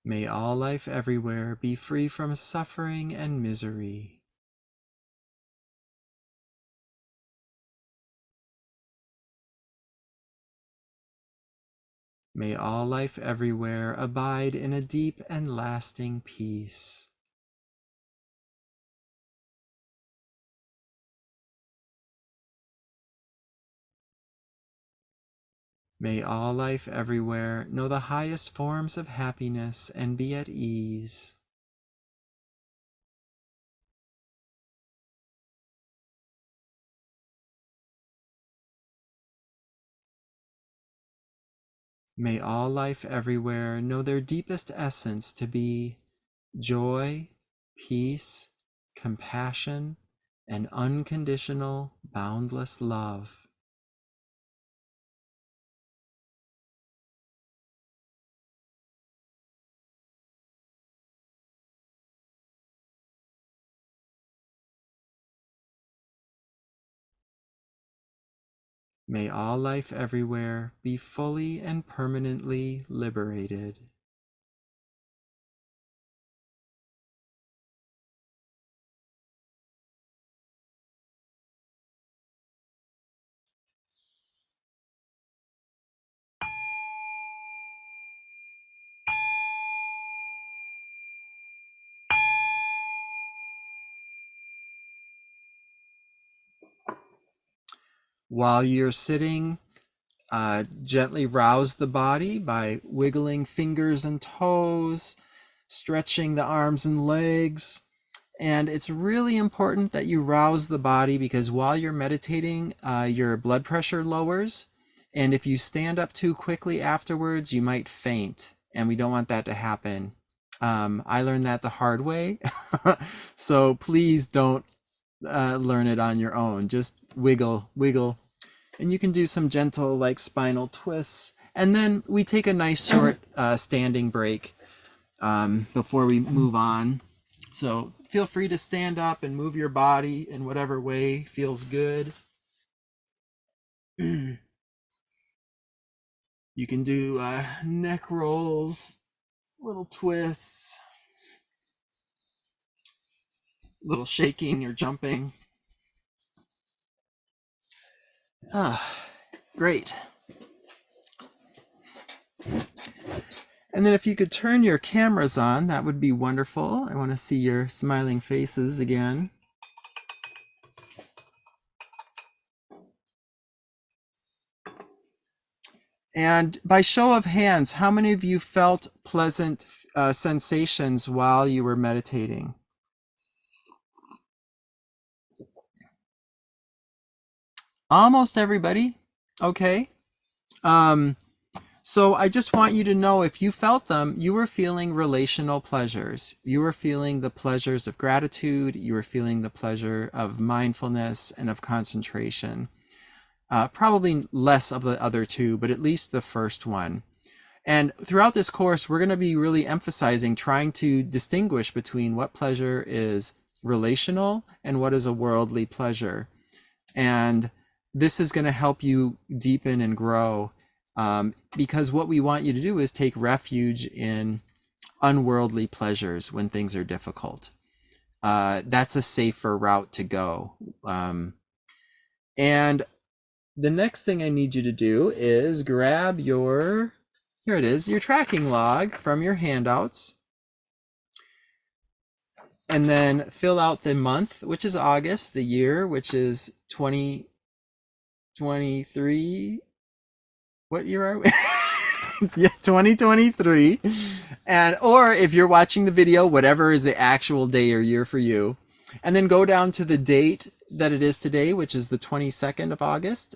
May all life everywhere be free from suffering and misery. May all life everywhere abide in a deep and lasting peace. May all life everywhere know the highest forms of happiness and be at ease. May all life everywhere know their deepest essence to be joy, peace, compassion, and unconditional, boundless love. May all life everywhere be fully and permanently liberated. While you're sitting, gently rouse the body by wiggling fingers and toes, stretching the arms and legs. And it's really important that you rouse the body because while you're meditating, your blood pressure lowers. And if you stand up too quickly afterwards, you might faint. And we don't want that to happen. I learned that the hard way. So please don't learn it on your own. Just wiggle, wiggle. And you can do some gentle like spinal twists. And then we take a nice short standing break before we move on. So feel free to stand up and move your body in whatever way feels good. You can do neck rolls, little twists, little shaking or jumping. Great. And then if you could turn your cameras on, that would be wonderful. I want to see your smiling faces again. And by show of hands, how many of you felt pleasant sensations while you were meditating? Almost everybody. Okay. So I just want you to know if you felt them, you were feeling relational pleasures. You were feeling the pleasures of gratitude. You were feeling the pleasure of mindfulness and of concentration. Probably less of the other two, but at least the first one. And throughout this course, we're going to be really emphasizing trying to distinguish between what pleasure is relational and what is a worldly pleasure. And this is going to help you deepen and grow because what we want you to do is take refuge in unworldly pleasures when things are difficult. That's a safer route to go. And the next thing I need you to do is grab your, here it is, your tracking log from your handouts. And then fill out the month, which is August, the year, which is 2023. What year are we? Yeah, 2023. And or if you're watching the video, whatever is the actual day or year for you. And then go down to the date that it is today, which is the 22nd of August,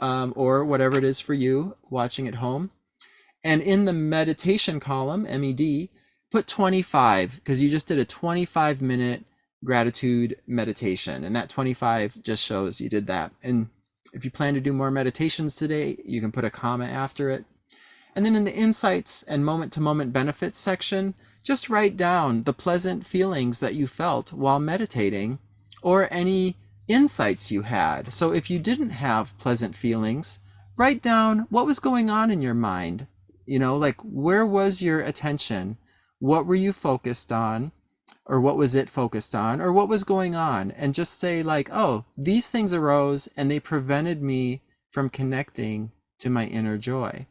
or whatever it is for you watching at home. And in the meditation column, MED, put 25 because you just did a 25-minute gratitude meditation. And that 25 just shows you did that. And if you plan to do more meditations today, you can put a comma after it. And then in the insights and moment-to-moment benefits section, just write down the pleasant feelings that you felt while meditating or any insights you had. So if you didn't have pleasant feelings, write down what was going on in your mind. You know, like where was your attention? What were you focused on? Or what was it focused on? Or what was going on? And just say like, oh, these things arose and they prevented me from connecting to my inner joy.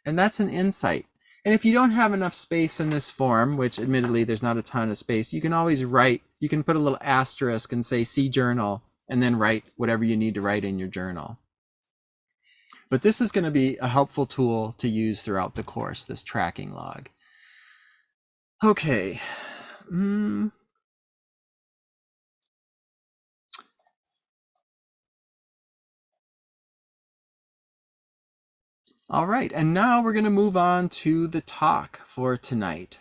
And that's an insight. And if you don't have enough space in this form, which admittedly there's not a ton of space, you can always write, you can put a little asterisk and say see journal and then write whatever you need to write in your journal. But this is going to be a helpful tool to use throughout the course, this tracking log. Okay. All right, and now we're going to move on to the talk for tonight.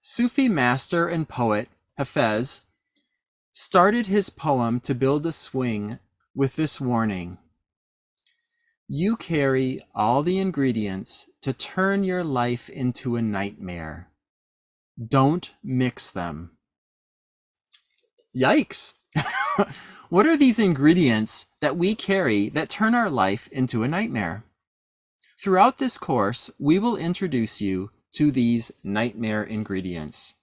Sufi master and poet Hafez started his poem to build a swing with this warning. You carry all the ingredients to turn your life into a nightmare. Don't mix them. Yikes! What are these ingredients that we carry that turn our life into a nightmare? Throughout this course, we will introduce you to these nightmare ingredients.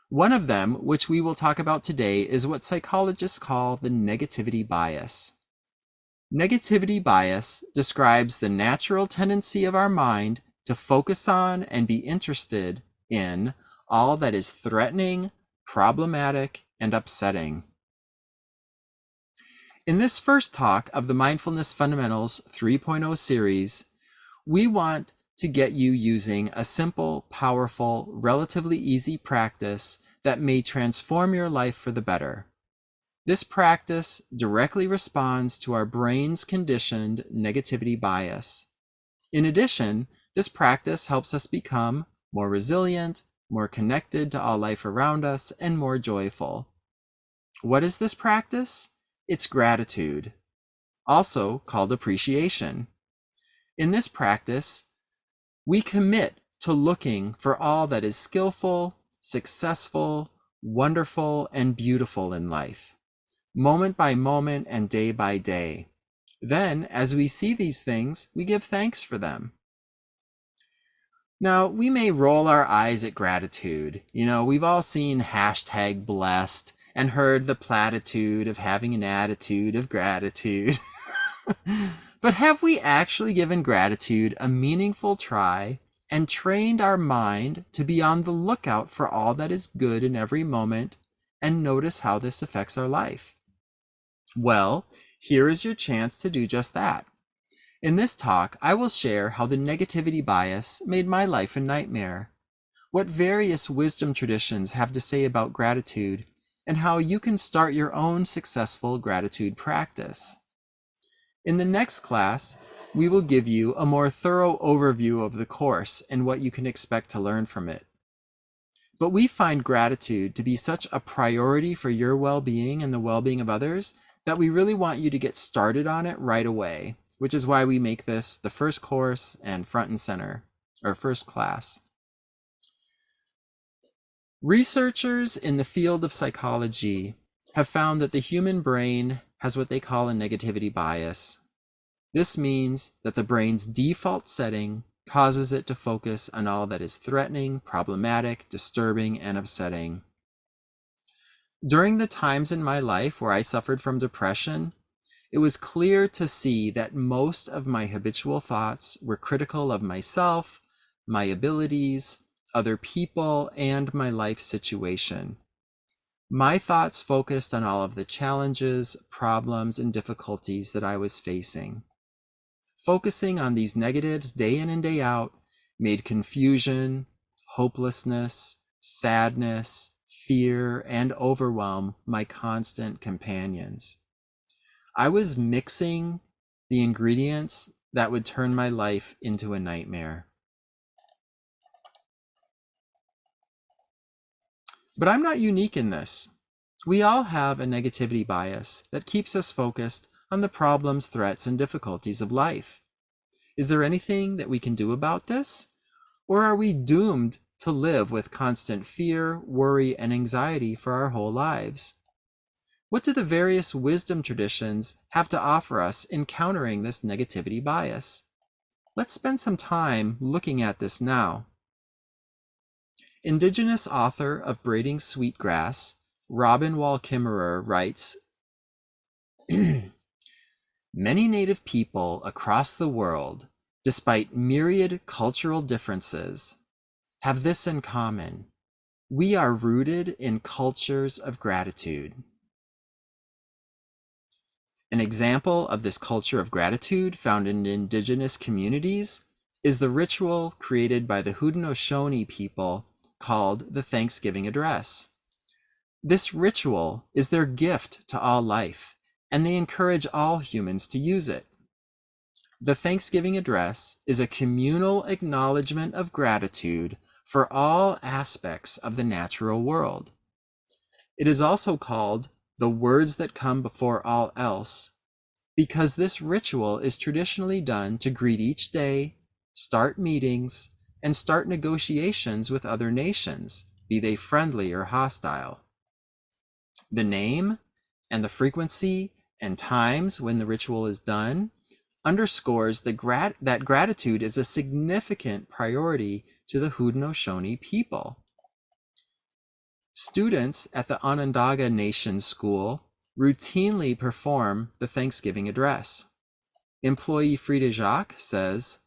One of them, which we will talk about today, is what psychologists call the negativity bias. Negativity bias describes the natural tendency of our mind to focus on and be interested in all that is threatening, problematic, and upsetting. In this first talk of the Mindfulness Fundamentals 3.0 series, we want to get you using a simple, powerful, relatively easy practice that may transform your life for the better. This practice directly responds to our brain's conditioned negativity bias. In addition, this practice helps us become more resilient, more connected to all life around us, and more joyful. What is this practice? It's gratitude, also called appreciation. In this practice, we commit to looking for all that is skillful, successful, wonderful, and beautiful in life, moment by moment and day by day. Then, as we see these things, we give thanks for them. Now, we may roll our eyes at gratitude. We've all seen #blessed and heard the platitude of having an attitude of gratitude. But have we actually given gratitude a meaningful try and trained our mind to be on the lookout for all that is good in every moment and notice how this affects our life? Well, here is your chance to do just that. In this talk, I will share how the negativity bias made my life a nightmare, what various wisdom traditions have to say about gratitude, and how you can start your own successful gratitude practice. In the next class, we will give you a more thorough overview of the course and what you can expect to learn from it. But we find gratitude to be such a priority for your well-being and the well-being of others that we really want you to get started on it right away, which is why we make this the first course and front and center, or first class. Researchers in the field of psychology have found that the human brain has what they call a negativity bias. This means that the brain's default setting causes it to focus on all that is threatening, problematic, disturbing, and upsetting. During the times in my life where I suffered from depression, it was clear to see that most of my habitual thoughts were critical of myself, my abilities, other people, and my life situation. My thoughts focused on all of the challenges, problems, and difficulties that I was facing. Focusing on these negatives day in and day out made confusion, hopelessness, sadness, fear, and overwhelm my constant companions. I was mixing the ingredients that would turn my life into a nightmare. But I'm not unique in this. We all have a negativity bias that keeps us focused on the problems, threats, and difficulties of life. Is there anything that we can do about this? Or are we doomed to live with constant fear, worry, and anxiety for our whole lives? What do the various wisdom traditions have to offer us in countering this negativity bias? Let's spend some time looking at this now. Indigenous author of Braiding Sweetgrass, Robin Wall Kimmerer, writes, Many Native people across the world, despite myriad cultural differences, have this in common. We are rooted in cultures of gratitude. An example of this culture of gratitude found in indigenous communities is the ritual created by the Haudenosaunee people called the Thanksgiving Address. This ritual is their gift to all life, and they encourage all humans to use it. The Thanksgiving Address is a communal acknowledgement of gratitude for all aspects of the natural world. It is also called the words that come before all else, because this ritual is traditionally done to greet each day, start meetings, and start negotiations with other nations, be they friendly or hostile. The name and the frequency and times when the ritual is done underscores that gratitude is a significant priority to the Haudenosaunee people. Students at the Onondaga Nation School routinely perform the Thanksgiving Address. Employee Frida Jacques says,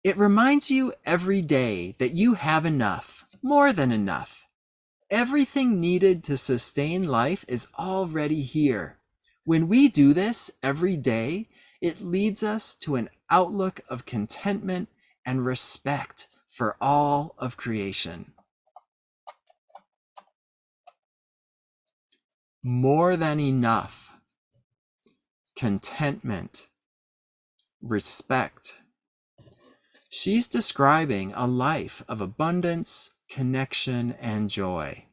"It reminds you every day that you have enough, more than enough. Everything needed to sustain life is already here. When we do this every day, it leads us to an outlook of contentment and respect for all of creation. More than enough. Contentment. Respect. She's describing a life of abundance, connection, and joy.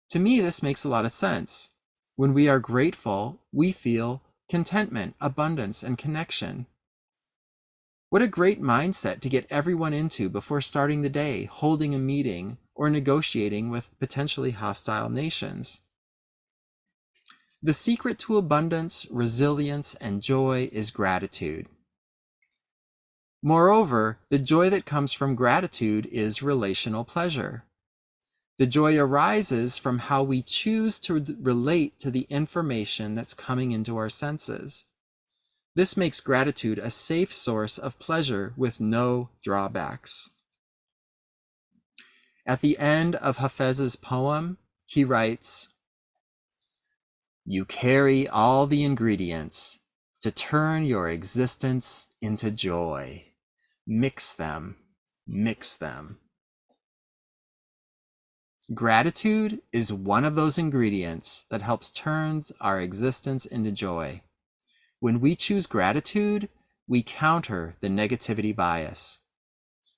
To me, this makes a lot of sense. When we are grateful, we feel contentment, abundance, and connection. What a great mindset to get everyone into before starting the day, holding a meeting, or negotiating with potentially hostile nations. The secret to abundance, resilience, and joy is gratitude. Moreover, the joy that comes from gratitude is relational pleasure. The joy arises from how we choose to relate to the information that's coming into our senses. This makes gratitude a safe source of pleasure with no drawbacks. At the end of Hafez's poem, he writes, "You carry all the ingredients to turn your existence into joy. Mix them, mix them." Gratitude is one of those ingredients that helps turn our existence into joy. When we choose gratitude, we counter the negativity bias.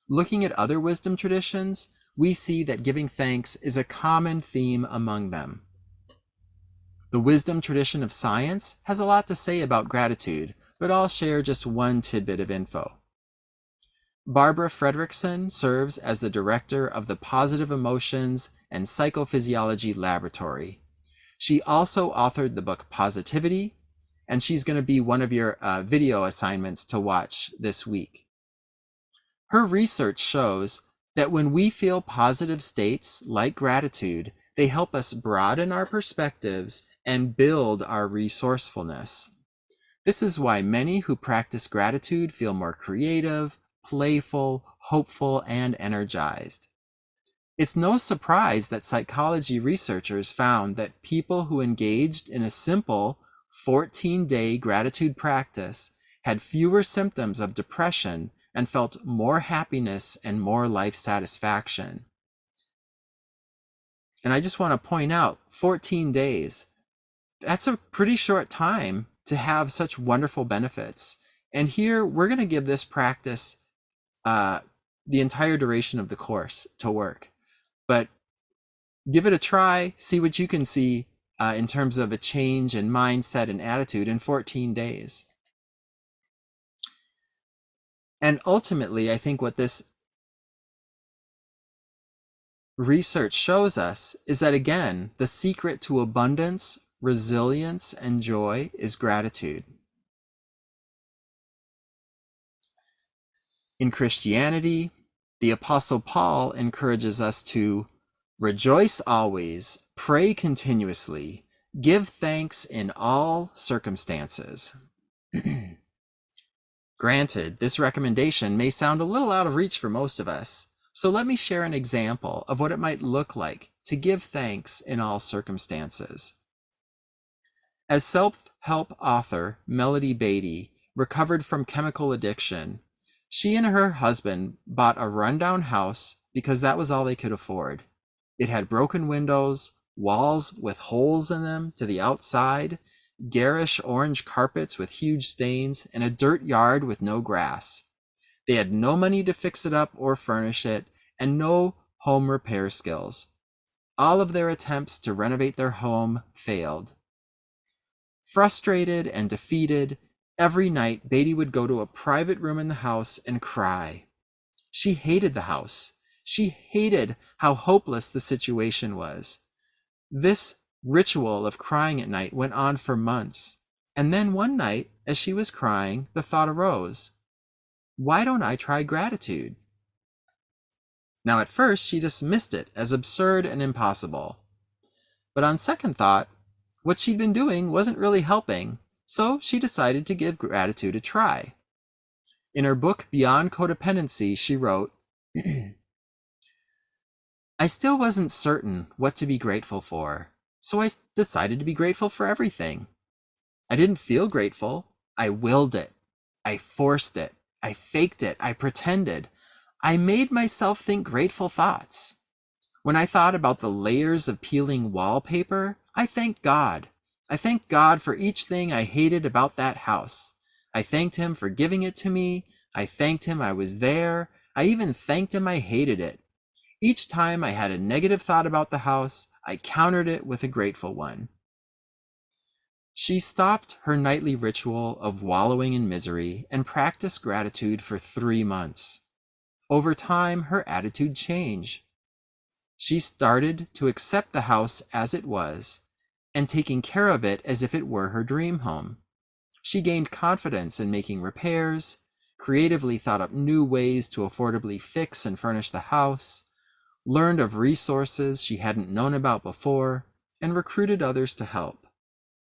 Looking at other wisdom traditions, we see that giving thanks is a common theme among them. The wisdom tradition of science has a lot to say about gratitude, but I'll share just one tidbit of info. Barbara Fredrickson serves as the director of the Positive Emotions and Psychophysiology Laboratory. She also authored the book Positivity, and she's going to be one of your video assignments to watch this week. Her research shows that when we feel positive states like gratitude, they help us broaden our perspectives and build our resourcefulness. This is why many who practice gratitude feel more creative, playful, hopeful, and energized. It's no surprise that psychology researchers found that people who engaged in a simple 14-day gratitude practice had fewer symptoms of depression and felt more happiness and more life satisfaction. And I just want to point out, 14 days, that's a pretty short time to have such wonderful benefits. And here we're going to give this practice the entire duration of the course to work. But give it a try, see what you can see in terms of a change in mindset and attitude in 14 days. And ultimately, I think what this research shows us is that, again, the secret to abundance, resilience, and joy is gratitude. In Christianity, the Apostle Paul encourages us to rejoice always, pray continuously, give thanks in all circumstances. Granted, this recommendation may sound a little out of reach for most of us, so let me share an example of what it might look like to give thanks in all circumstances. As self-help author Melody Beatty recovered from chemical addiction, she and her husband bought a rundown house because that was all they could afford. It had broken windows, walls with holes in them to the outside, garish orange carpets with huge stains, and a dirt yard with no grass. They had no money to fix it up or furnish it, and no home repair skills. All of their attempts to renovate their home failed. Frustrated and defeated, every night Beatty would go to a private room in the house and cry. She hated the house. She hated how hopeless the situation was. This ritual of crying at night went on for months. And then one night, as she was crying, the thought arose, why don't I try gratitude? Now, at first, she dismissed it as absurd and impossible. But on second thought, what she'd been doing wasn't really helping, so she decided to give gratitude a try. In her book, Beyond Codependency, she wrote, I still wasn't certain what to be grateful for, so I decided to be grateful for everything. I didn't feel grateful. I willed it. I forced it. I faked it. I pretended. I made myself think grateful thoughts. When I thought about the layers of peeling wallpaper, I thanked God. I thanked God for each thing I hated about that house. I thanked Him for giving it to me. I thanked Him I was there. I even thanked Him I hated it. Each time I had a negative thought about the house, I countered it with a grateful one. She stopped her nightly ritual of wallowing in misery and practiced gratitude for 3 months. Over time, her attitude changed. She started to accept the house as it was and taking care of it as if it were her dream home. She gained confidence in making repairs, creatively thought up new ways to affordably fix and furnish the house, learned of resources she hadn't known about before, and recruited others to help.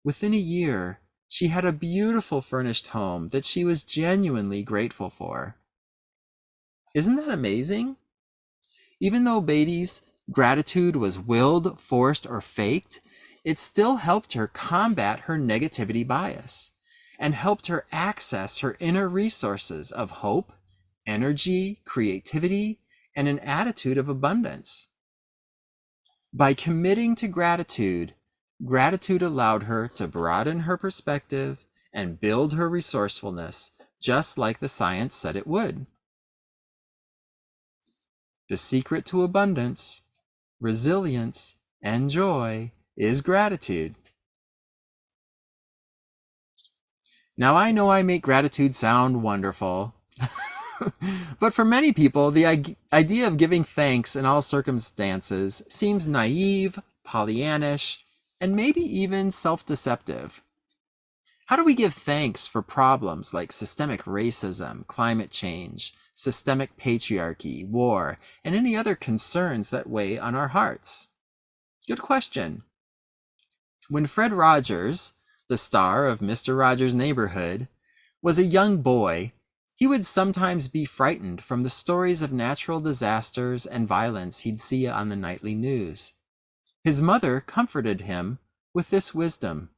Within a year, she had a beautiful furnished home that she was genuinely grateful for. Isn't that amazing? Even though Beatty's gratitude was willed, forced, or faked, it still helped her combat her negativity bias and helped her access her inner resources of hope, energy, creativity, and an attitude of abundance. By committing to gratitude, gratitude allowed her to broaden her perspective and build her resourcefulness, just like the science said it would. The secret to abundance, resilience, and joy is gratitude. Now I know I make gratitude sound wonderful, but for many people, the idea of giving thanks in all circumstances seems naive, Pollyannish, and maybe even self-deceptive. How do we give thanks for problems like systemic racism, climate change, systemic patriarchy, war, and any other concerns that weigh on our hearts? Good question. When Fred Rogers, the star of Mr. Rogers' Neighborhood, was a young boy, he would sometimes be frightened from the stories of natural disasters and violence he'd see on the nightly news. His mother comforted him with this wisdom.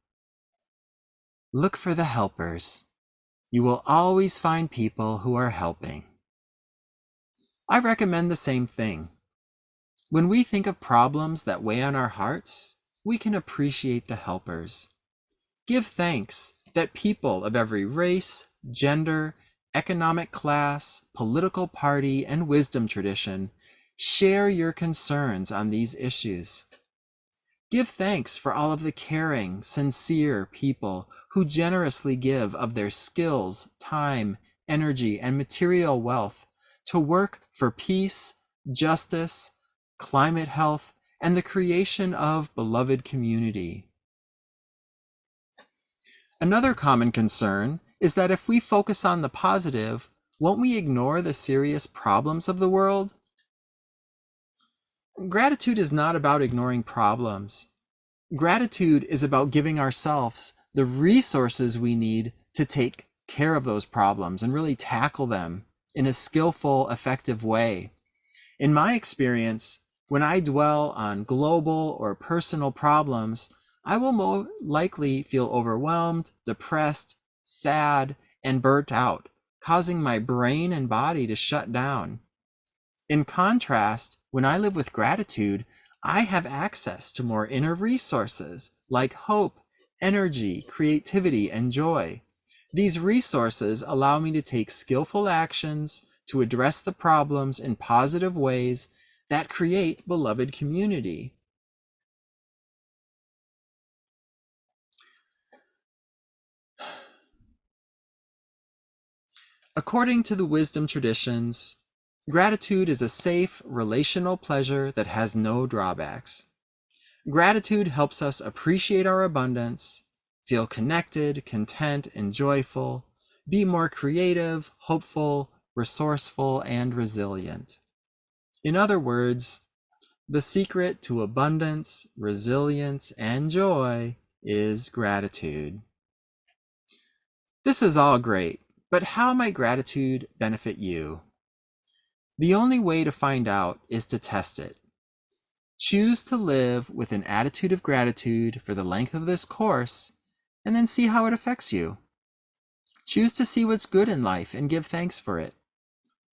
Look for the helpers. You will always find people who are helping. I recommend the same thing. When we think of problems that weigh on our hearts, we can appreciate the helpers. Give thanks that people of every race, gender, economic class, political party, and wisdom tradition share your concerns on these issues. Give thanks for all of the caring, sincere people who generously give of their skills, time, energy, and material wealth to work for peace, justice, climate health, and the creation of beloved community. Another common concern is that if we focus on the positive, won't we ignore the serious problems of the world? Gratitude is not about ignoring problems. Gratitude is about giving ourselves the resources we need to take care of those problems and really tackle them in a skillful, effective way. In my experience, when I dwell on global or personal problems, I will more likely feel overwhelmed, depressed, sad, and burnt out, causing my brain and body to shut down. In contrast, when I live with gratitude, I have access to more inner resources like hope, energy, creativity, and joy. These resources allow me to take skillful actions to address the problems in positive ways that create beloved community. According to the wisdom traditions, gratitude is a safe, relational pleasure that has no drawbacks. Gratitude helps us appreciate our abundance, feel connected, content, and joyful, be more creative, hopeful, resourceful, and resilient. In other words, the secret to abundance, resilience, and joy is gratitude. This is all great, but how might gratitude benefit you? The only way to find out is to test it. Choose to live with an attitude of gratitude for the length of this course, and then see how it affects you. Choose to see what's good in life and give thanks for it.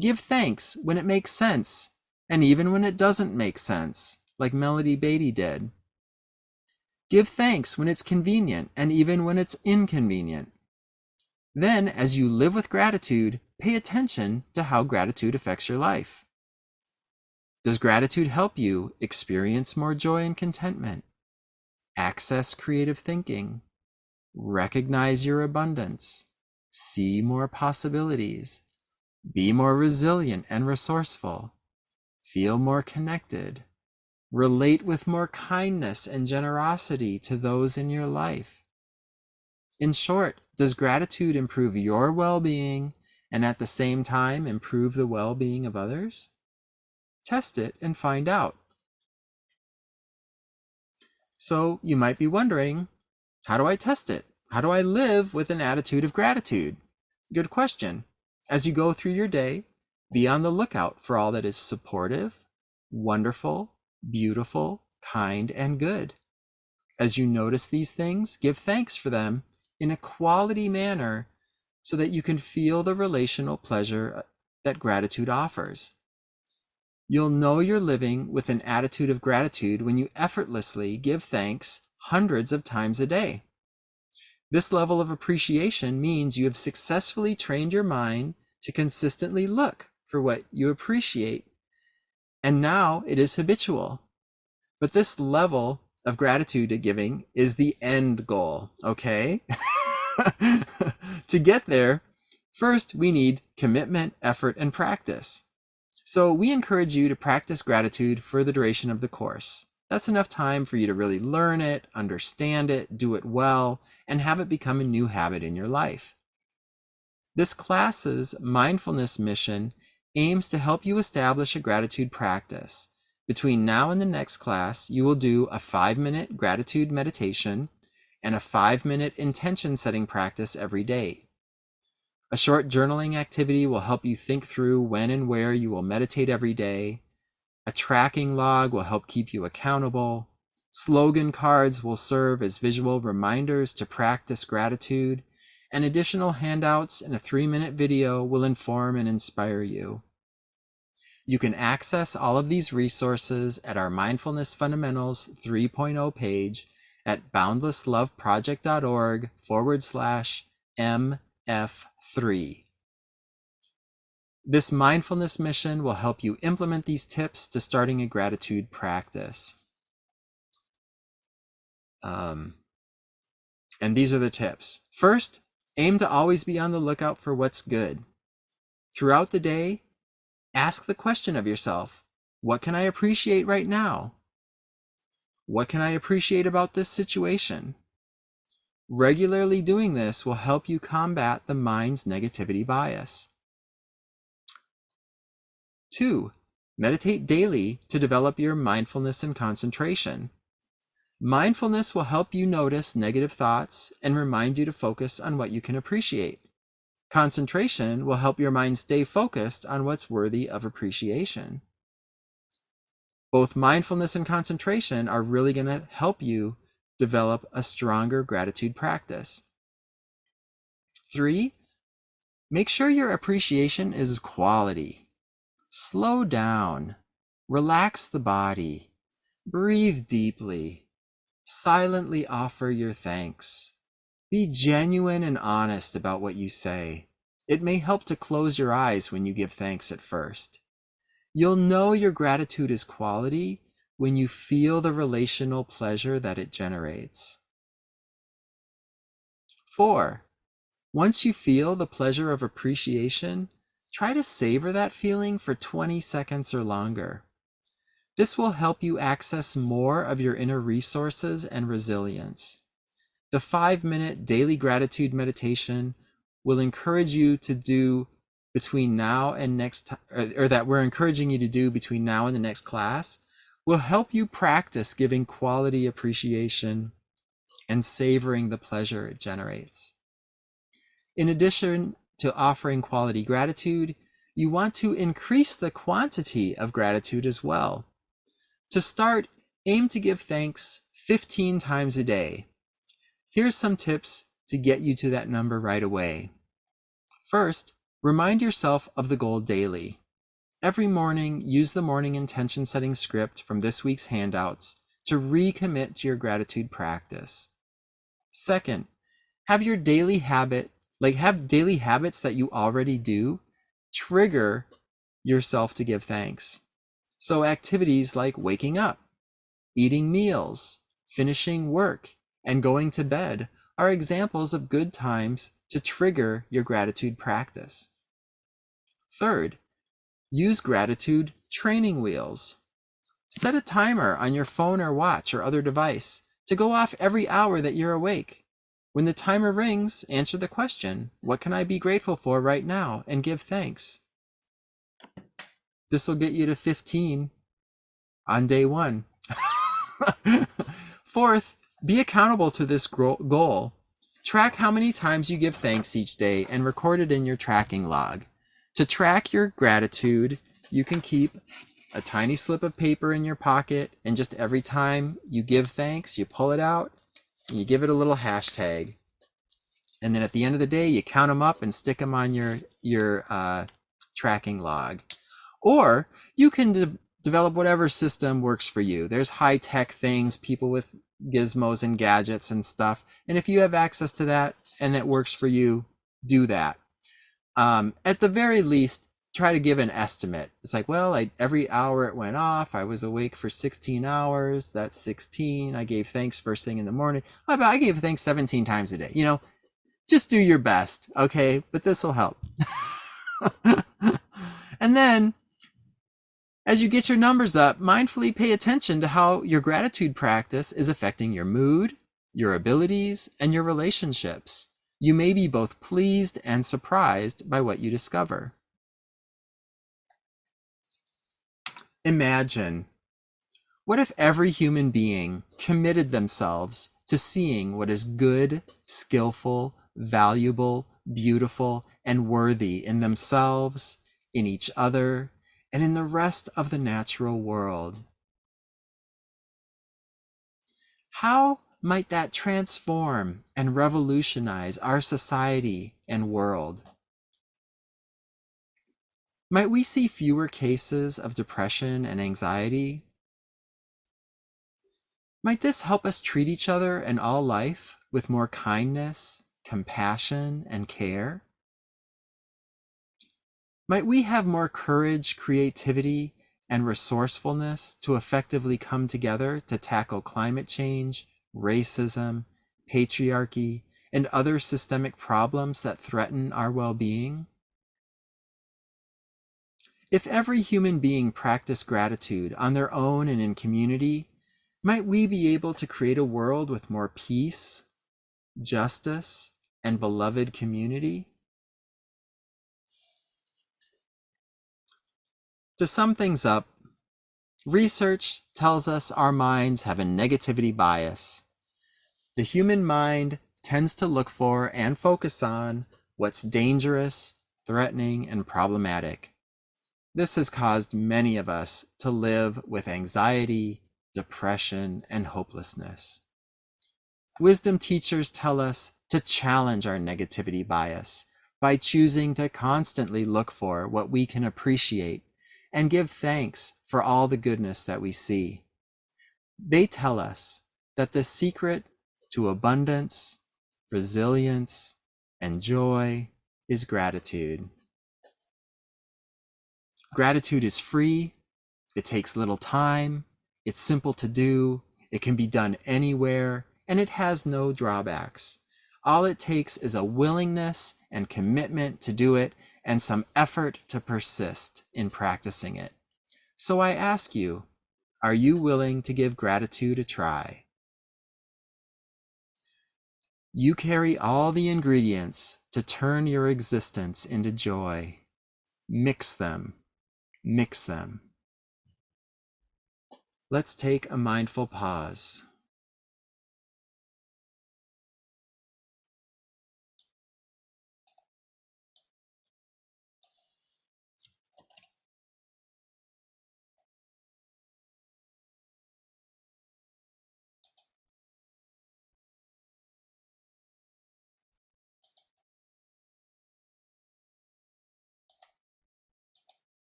Give thanks when it makes sense, and even when it doesn't make sense, like Melody Beatty did. Give thanks when it's convenient, and even when it's inconvenient. Then, as you live with gratitude, pay attention to how gratitude affects your life. Does gratitude help you experience more joy and contentment, access creative thinking, recognize your abundance, see more possibilities, be more resilient and resourceful, feel more connected, relate with more kindness and generosity to those in your life? In short, does gratitude improve your well-being and at the same time improve the well-being of others? Test it and find out. So you might be wondering, how do I test it? How do I live with an attitude of gratitude? Good question. As you go through your day, be on the lookout for all that is supportive, wonderful, beautiful, kind, and good. As you notice these things, give thanks for them in a quality manner so that you can feel the relational pleasure that gratitude offers. You'll know you're living with an attitude of gratitude when you effortlessly give thanks hundreds of times a day. This level of appreciation means you have successfully trained your mind to consistently look for what you appreciate, and now it is habitual. But this level of gratitude giving is the end goal, okay? To get there, first we need commitment, effort, and practice. So we encourage you to practice gratitude for the duration of the course. That's enough time for you to really learn it, understand it, do it well, and have it become a new habit in your life. This class's mindfulness mission aims to help you establish a gratitude practice. Between now and the next class, you will do a 5-minute gratitude meditation and a 5-minute intention setting practice every day. A short journaling activity will help you think through when and where you will meditate every day. A tracking log will help keep you accountable. Slogan cards will serve as visual reminders to practice gratitude, and additional handouts and a 3-minute video will inform and inspire you. You can access all of these resources at our Mindfulness Fundamentals 3.0 page at boundlessloveproject.org/MF3. This mindfulness mission will help you implement these tips to starting a gratitude practice. And these are the tips. First, aim to always be on the lookout for what's good. Throughout the day, ask the question of yourself, what can I appreciate right now? What can I appreciate about this situation? Regularly doing this will help you combat the mind's negativity bias. 2. Meditate daily to develop your mindfulness and concentration. Mindfulness will help you notice negative thoughts and remind you to focus on what you can appreciate. Concentration will help your mind stay focused on what's worthy of appreciation. Both mindfulness and concentration are really going to help you develop a stronger gratitude practice. 3. Make sure your appreciation is quality. Slow down, relax the body, breathe deeply, silently offer your thanks. Be genuine and honest about what you say. It may help to close your eyes when you give thanks at first. You'll know your gratitude is quality when you feel the relational pleasure that it generates. 4. Once you feel the pleasure of appreciation, try to savor that feeling for 20 seconds or longer. This will help you access more of your inner resources and resilience. The 5-minute daily gratitude meditation will encourage you to do between now and that we're encouraging you to do between now and the next class will help you practice giving quality appreciation and savoring the pleasure it generates. In addition to offering quality gratitude, you want to increase the quantity of gratitude as well. To start, Aim to give thanks 15 times a day. Here's some tips to get you to that number right away. First, remind yourself of the goal daily. Every morning, use the morning intention setting script from this week's handouts to recommit to your gratitude practice. Second, have daily habits that you already do trigger yourself to give thanks. So activities like waking up, eating meals, finishing work, and going to bed are examples of good times to trigger your gratitude practice. Third, use gratitude training wheels. Set a timer on your phone or watch or other device to go off every hour that you're awake. When the timer rings, answer the question, what can I be grateful for right now, and give thanks. This will get you to 15 on day one. Fourth, be accountable to this goal. Track how many times you give thanks each day and record it in your tracking log. To track your gratitude, you can keep a tiny slip of paper in your pocket, and just every time you give thanks, you pull it out and you give it a little hashtag. And then at the end of the day, you count them up and stick them on your tracking log. Or you can develop whatever system works for you. There's high-tech things, people with gizmos and gadgets and stuff. And if you have access to that and that works for you, do that. At the very least, try to give an estimate. It's like, well, every hour it went off, I was awake for 16 hours. That's 16. I gave thanks first thing in the morning. I gave thanks 17 times a day. Just do your best, okay? But this will help. And then, as you get your numbers up, mindfully pay attention to how your gratitude practice is affecting your mood, your abilities, and your relationships. You may be both pleased and surprised by what you discover. Imagine, what if every human being committed themselves to seeing what is good, skillful, valuable, beautiful, and worthy in themselves, in each other, and in the rest of the natural world? How might that transform and revolutionize our society and world? Might we see fewer cases of depression and anxiety? Might this help us treat each other and all life with more kindness, compassion, and care? Might we have more courage, creativity, and resourcefulness to effectively come together to tackle climate change, racism, patriarchy, and other systemic problems that threaten our well-being? If every human being practiced gratitude on their own and in community, might we be able to create a world with more peace, justice, and beloved community? To sum things up, research tells us our minds have a negativity bias. The human mind tends to look for and focus on what's dangerous, threatening, and problematic. This has caused many of us to live with anxiety, depression, and hopelessness. Wisdom teachers tell us to challenge our negativity bias by choosing to constantly look for what we can appreciate and give thanks for all the goodness that we see. They tell us that the secret to abundance, resilience, and joy is gratitude. Gratitude is free, it takes little time, it's simple to do, it can be done anywhere, and it has no drawbacks. All it takes is a willingness and commitment to do it and some effort to persist in practicing it. So I ask you, are you willing to give gratitude a try? You carry all the ingredients to turn your existence into joy. Mix them. Mix them. Let's take a mindful pause.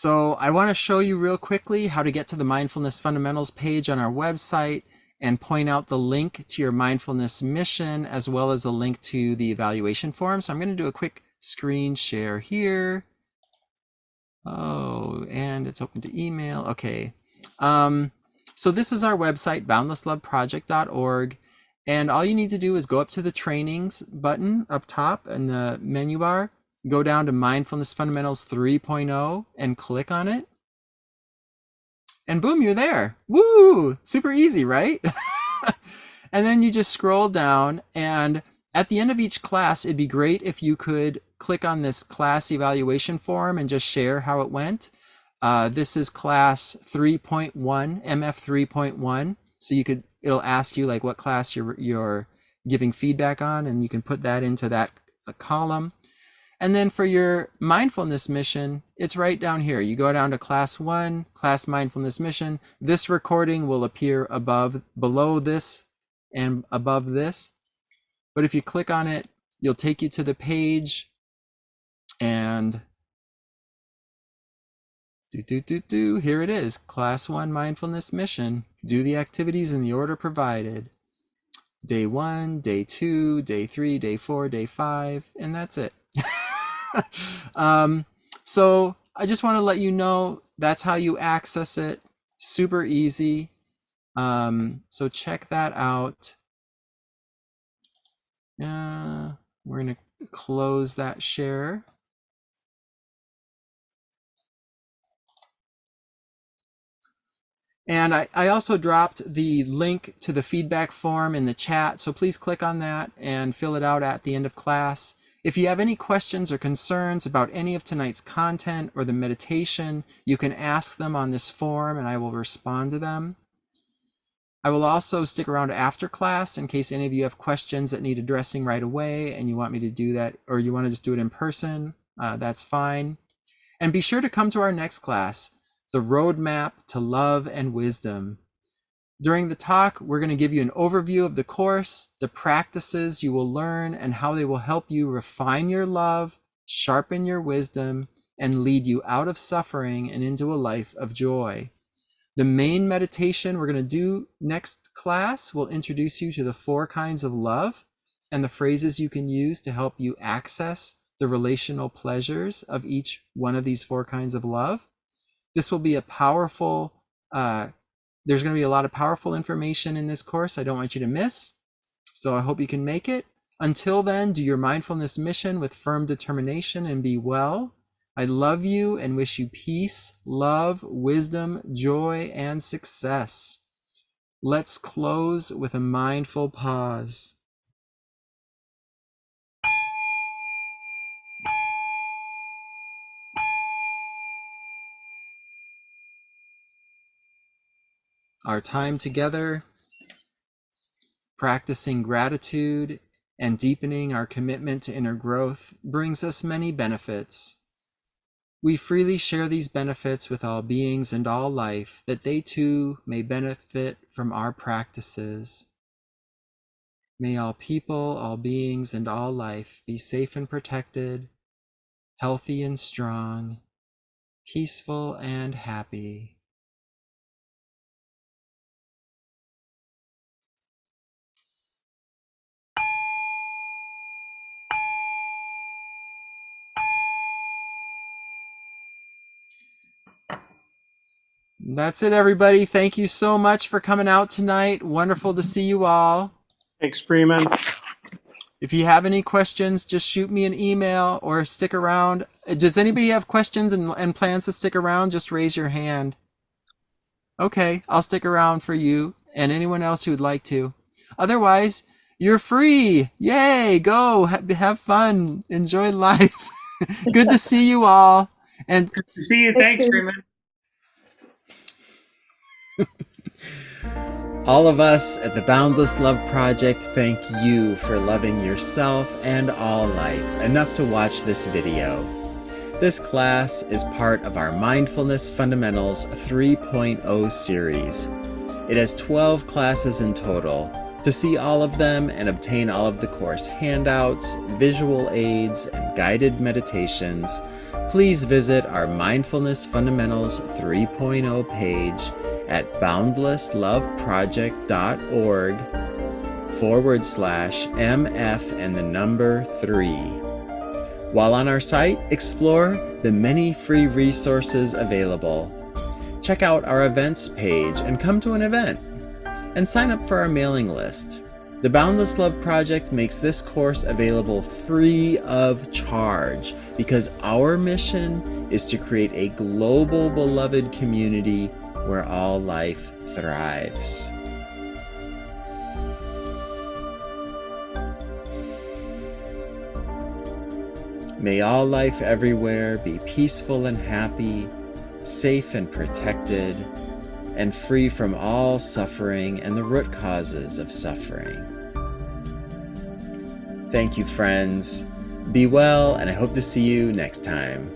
So I want to show you real quickly how to get to the Mindfulness Fundamentals page on our website and point out the link to your mindfulness mission, as well as a link to the evaluation form. So I'm going to do a quick screen share here. Oh, and it's open to email. Okay. So this is our website, boundlessloveproject.org. And all you need to do is go up to the trainings button up top in the menu bar, go down to Mindfulness Fundamentals 3.0 and click on it. And boom, you're there. Woo! Super easy, right? And then you just scroll down, and at the end of each class, it'd be great if you could click on this class evaluation form and just share how it went. This is class 3.1, MF 3.1. So it'll ask you like what class you're giving feedback on, and you can put that into that column. And then for your mindfulness mission, it's right down here. You go down to class 1, class mindfulness mission. This recording will appear below this and above this. But if you click on it, you'll take you to the page, and here it is, class 1 mindfulness mission. Do the activities in the order provided. Day 1, day 2, day 3, day 4, day 5, and that's it. So I just want to let you know that's how you access it. Super easy. So check that out. We're going to close that share. And I also dropped the link to the feedback form in the chat, so please click on that and fill it out at the end of class. If you have any questions or concerns about any of tonight's content or the meditation, you can ask them on this form and I will respond to them. I will also stick around after class in case any of you have questions that need addressing right away and you want me to do that, or you want to just do it in person, that's fine. And be sure to come to our next class, The Roadmap to Love and Wisdom. During the talk, we're going to give you an overview of the course, the practices you will learn, and how they will help you refine your love, sharpen your wisdom, and lead you out of suffering and into a life of joy. The main meditation we're going to do next class will introduce you to the 4 kinds of love and the phrases you can use to help you access the relational pleasures of each one of these 4 kinds of love. This will be a powerful, there's going to be a lot of powerful information in this course I don't want you to miss. So I hope you can make it. Until then, do your mindfulness mission with firm determination and be well. I love you and wish you peace, love, wisdom, joy, and success. Let's close with a mindful pause. Our time together, practicing gratitude and deepening our commitment to inner growth, brings us many benefits. We freely share these benefits with all beings and all life, that they too may benefit from our practices. May all people, all beings, and all life be safe and protected, healthy and strong, peaceful and happy. That's it, everybody. Thank you so much for coming out tonight. Wonderful to see you all. Thanks, Freeman. If you have any questions, just shoot me an email or stick around. Does anybody have questions and plans to stick around? Just raise your hand. Okay, I'll stick around for you and anyone else who would like to. Otherwise, you're free. Yay, go, have fun, enjoy life. Good to see you all. And See you. Thanks, Freeman. all of us at the Boundless Love Project thank you for loving yourself and all life enough to watch this video. This class is part of our Mindfulness Fundamentals 3.0 series. It has 12 classes in total. To see all of them and obtain all of the course handouts, visual aids, and guided meditations, please visit our Mindfulness Fundamentals 3.0 page at boundlessloveproject.org/MF and the number 3. While on our site, explore the many free resources available. Check out our events page and come to an event, and sign up for our mailing list. The Boundless Love Project makes this course available free of charge because our mission is to create a global beloved community where all life thrives. May all life everywhere be peaceful and happy, safe and protected, and free from all suffering and the root causes of suffering. Thank you, friends. Be well, and I hope to see you next time.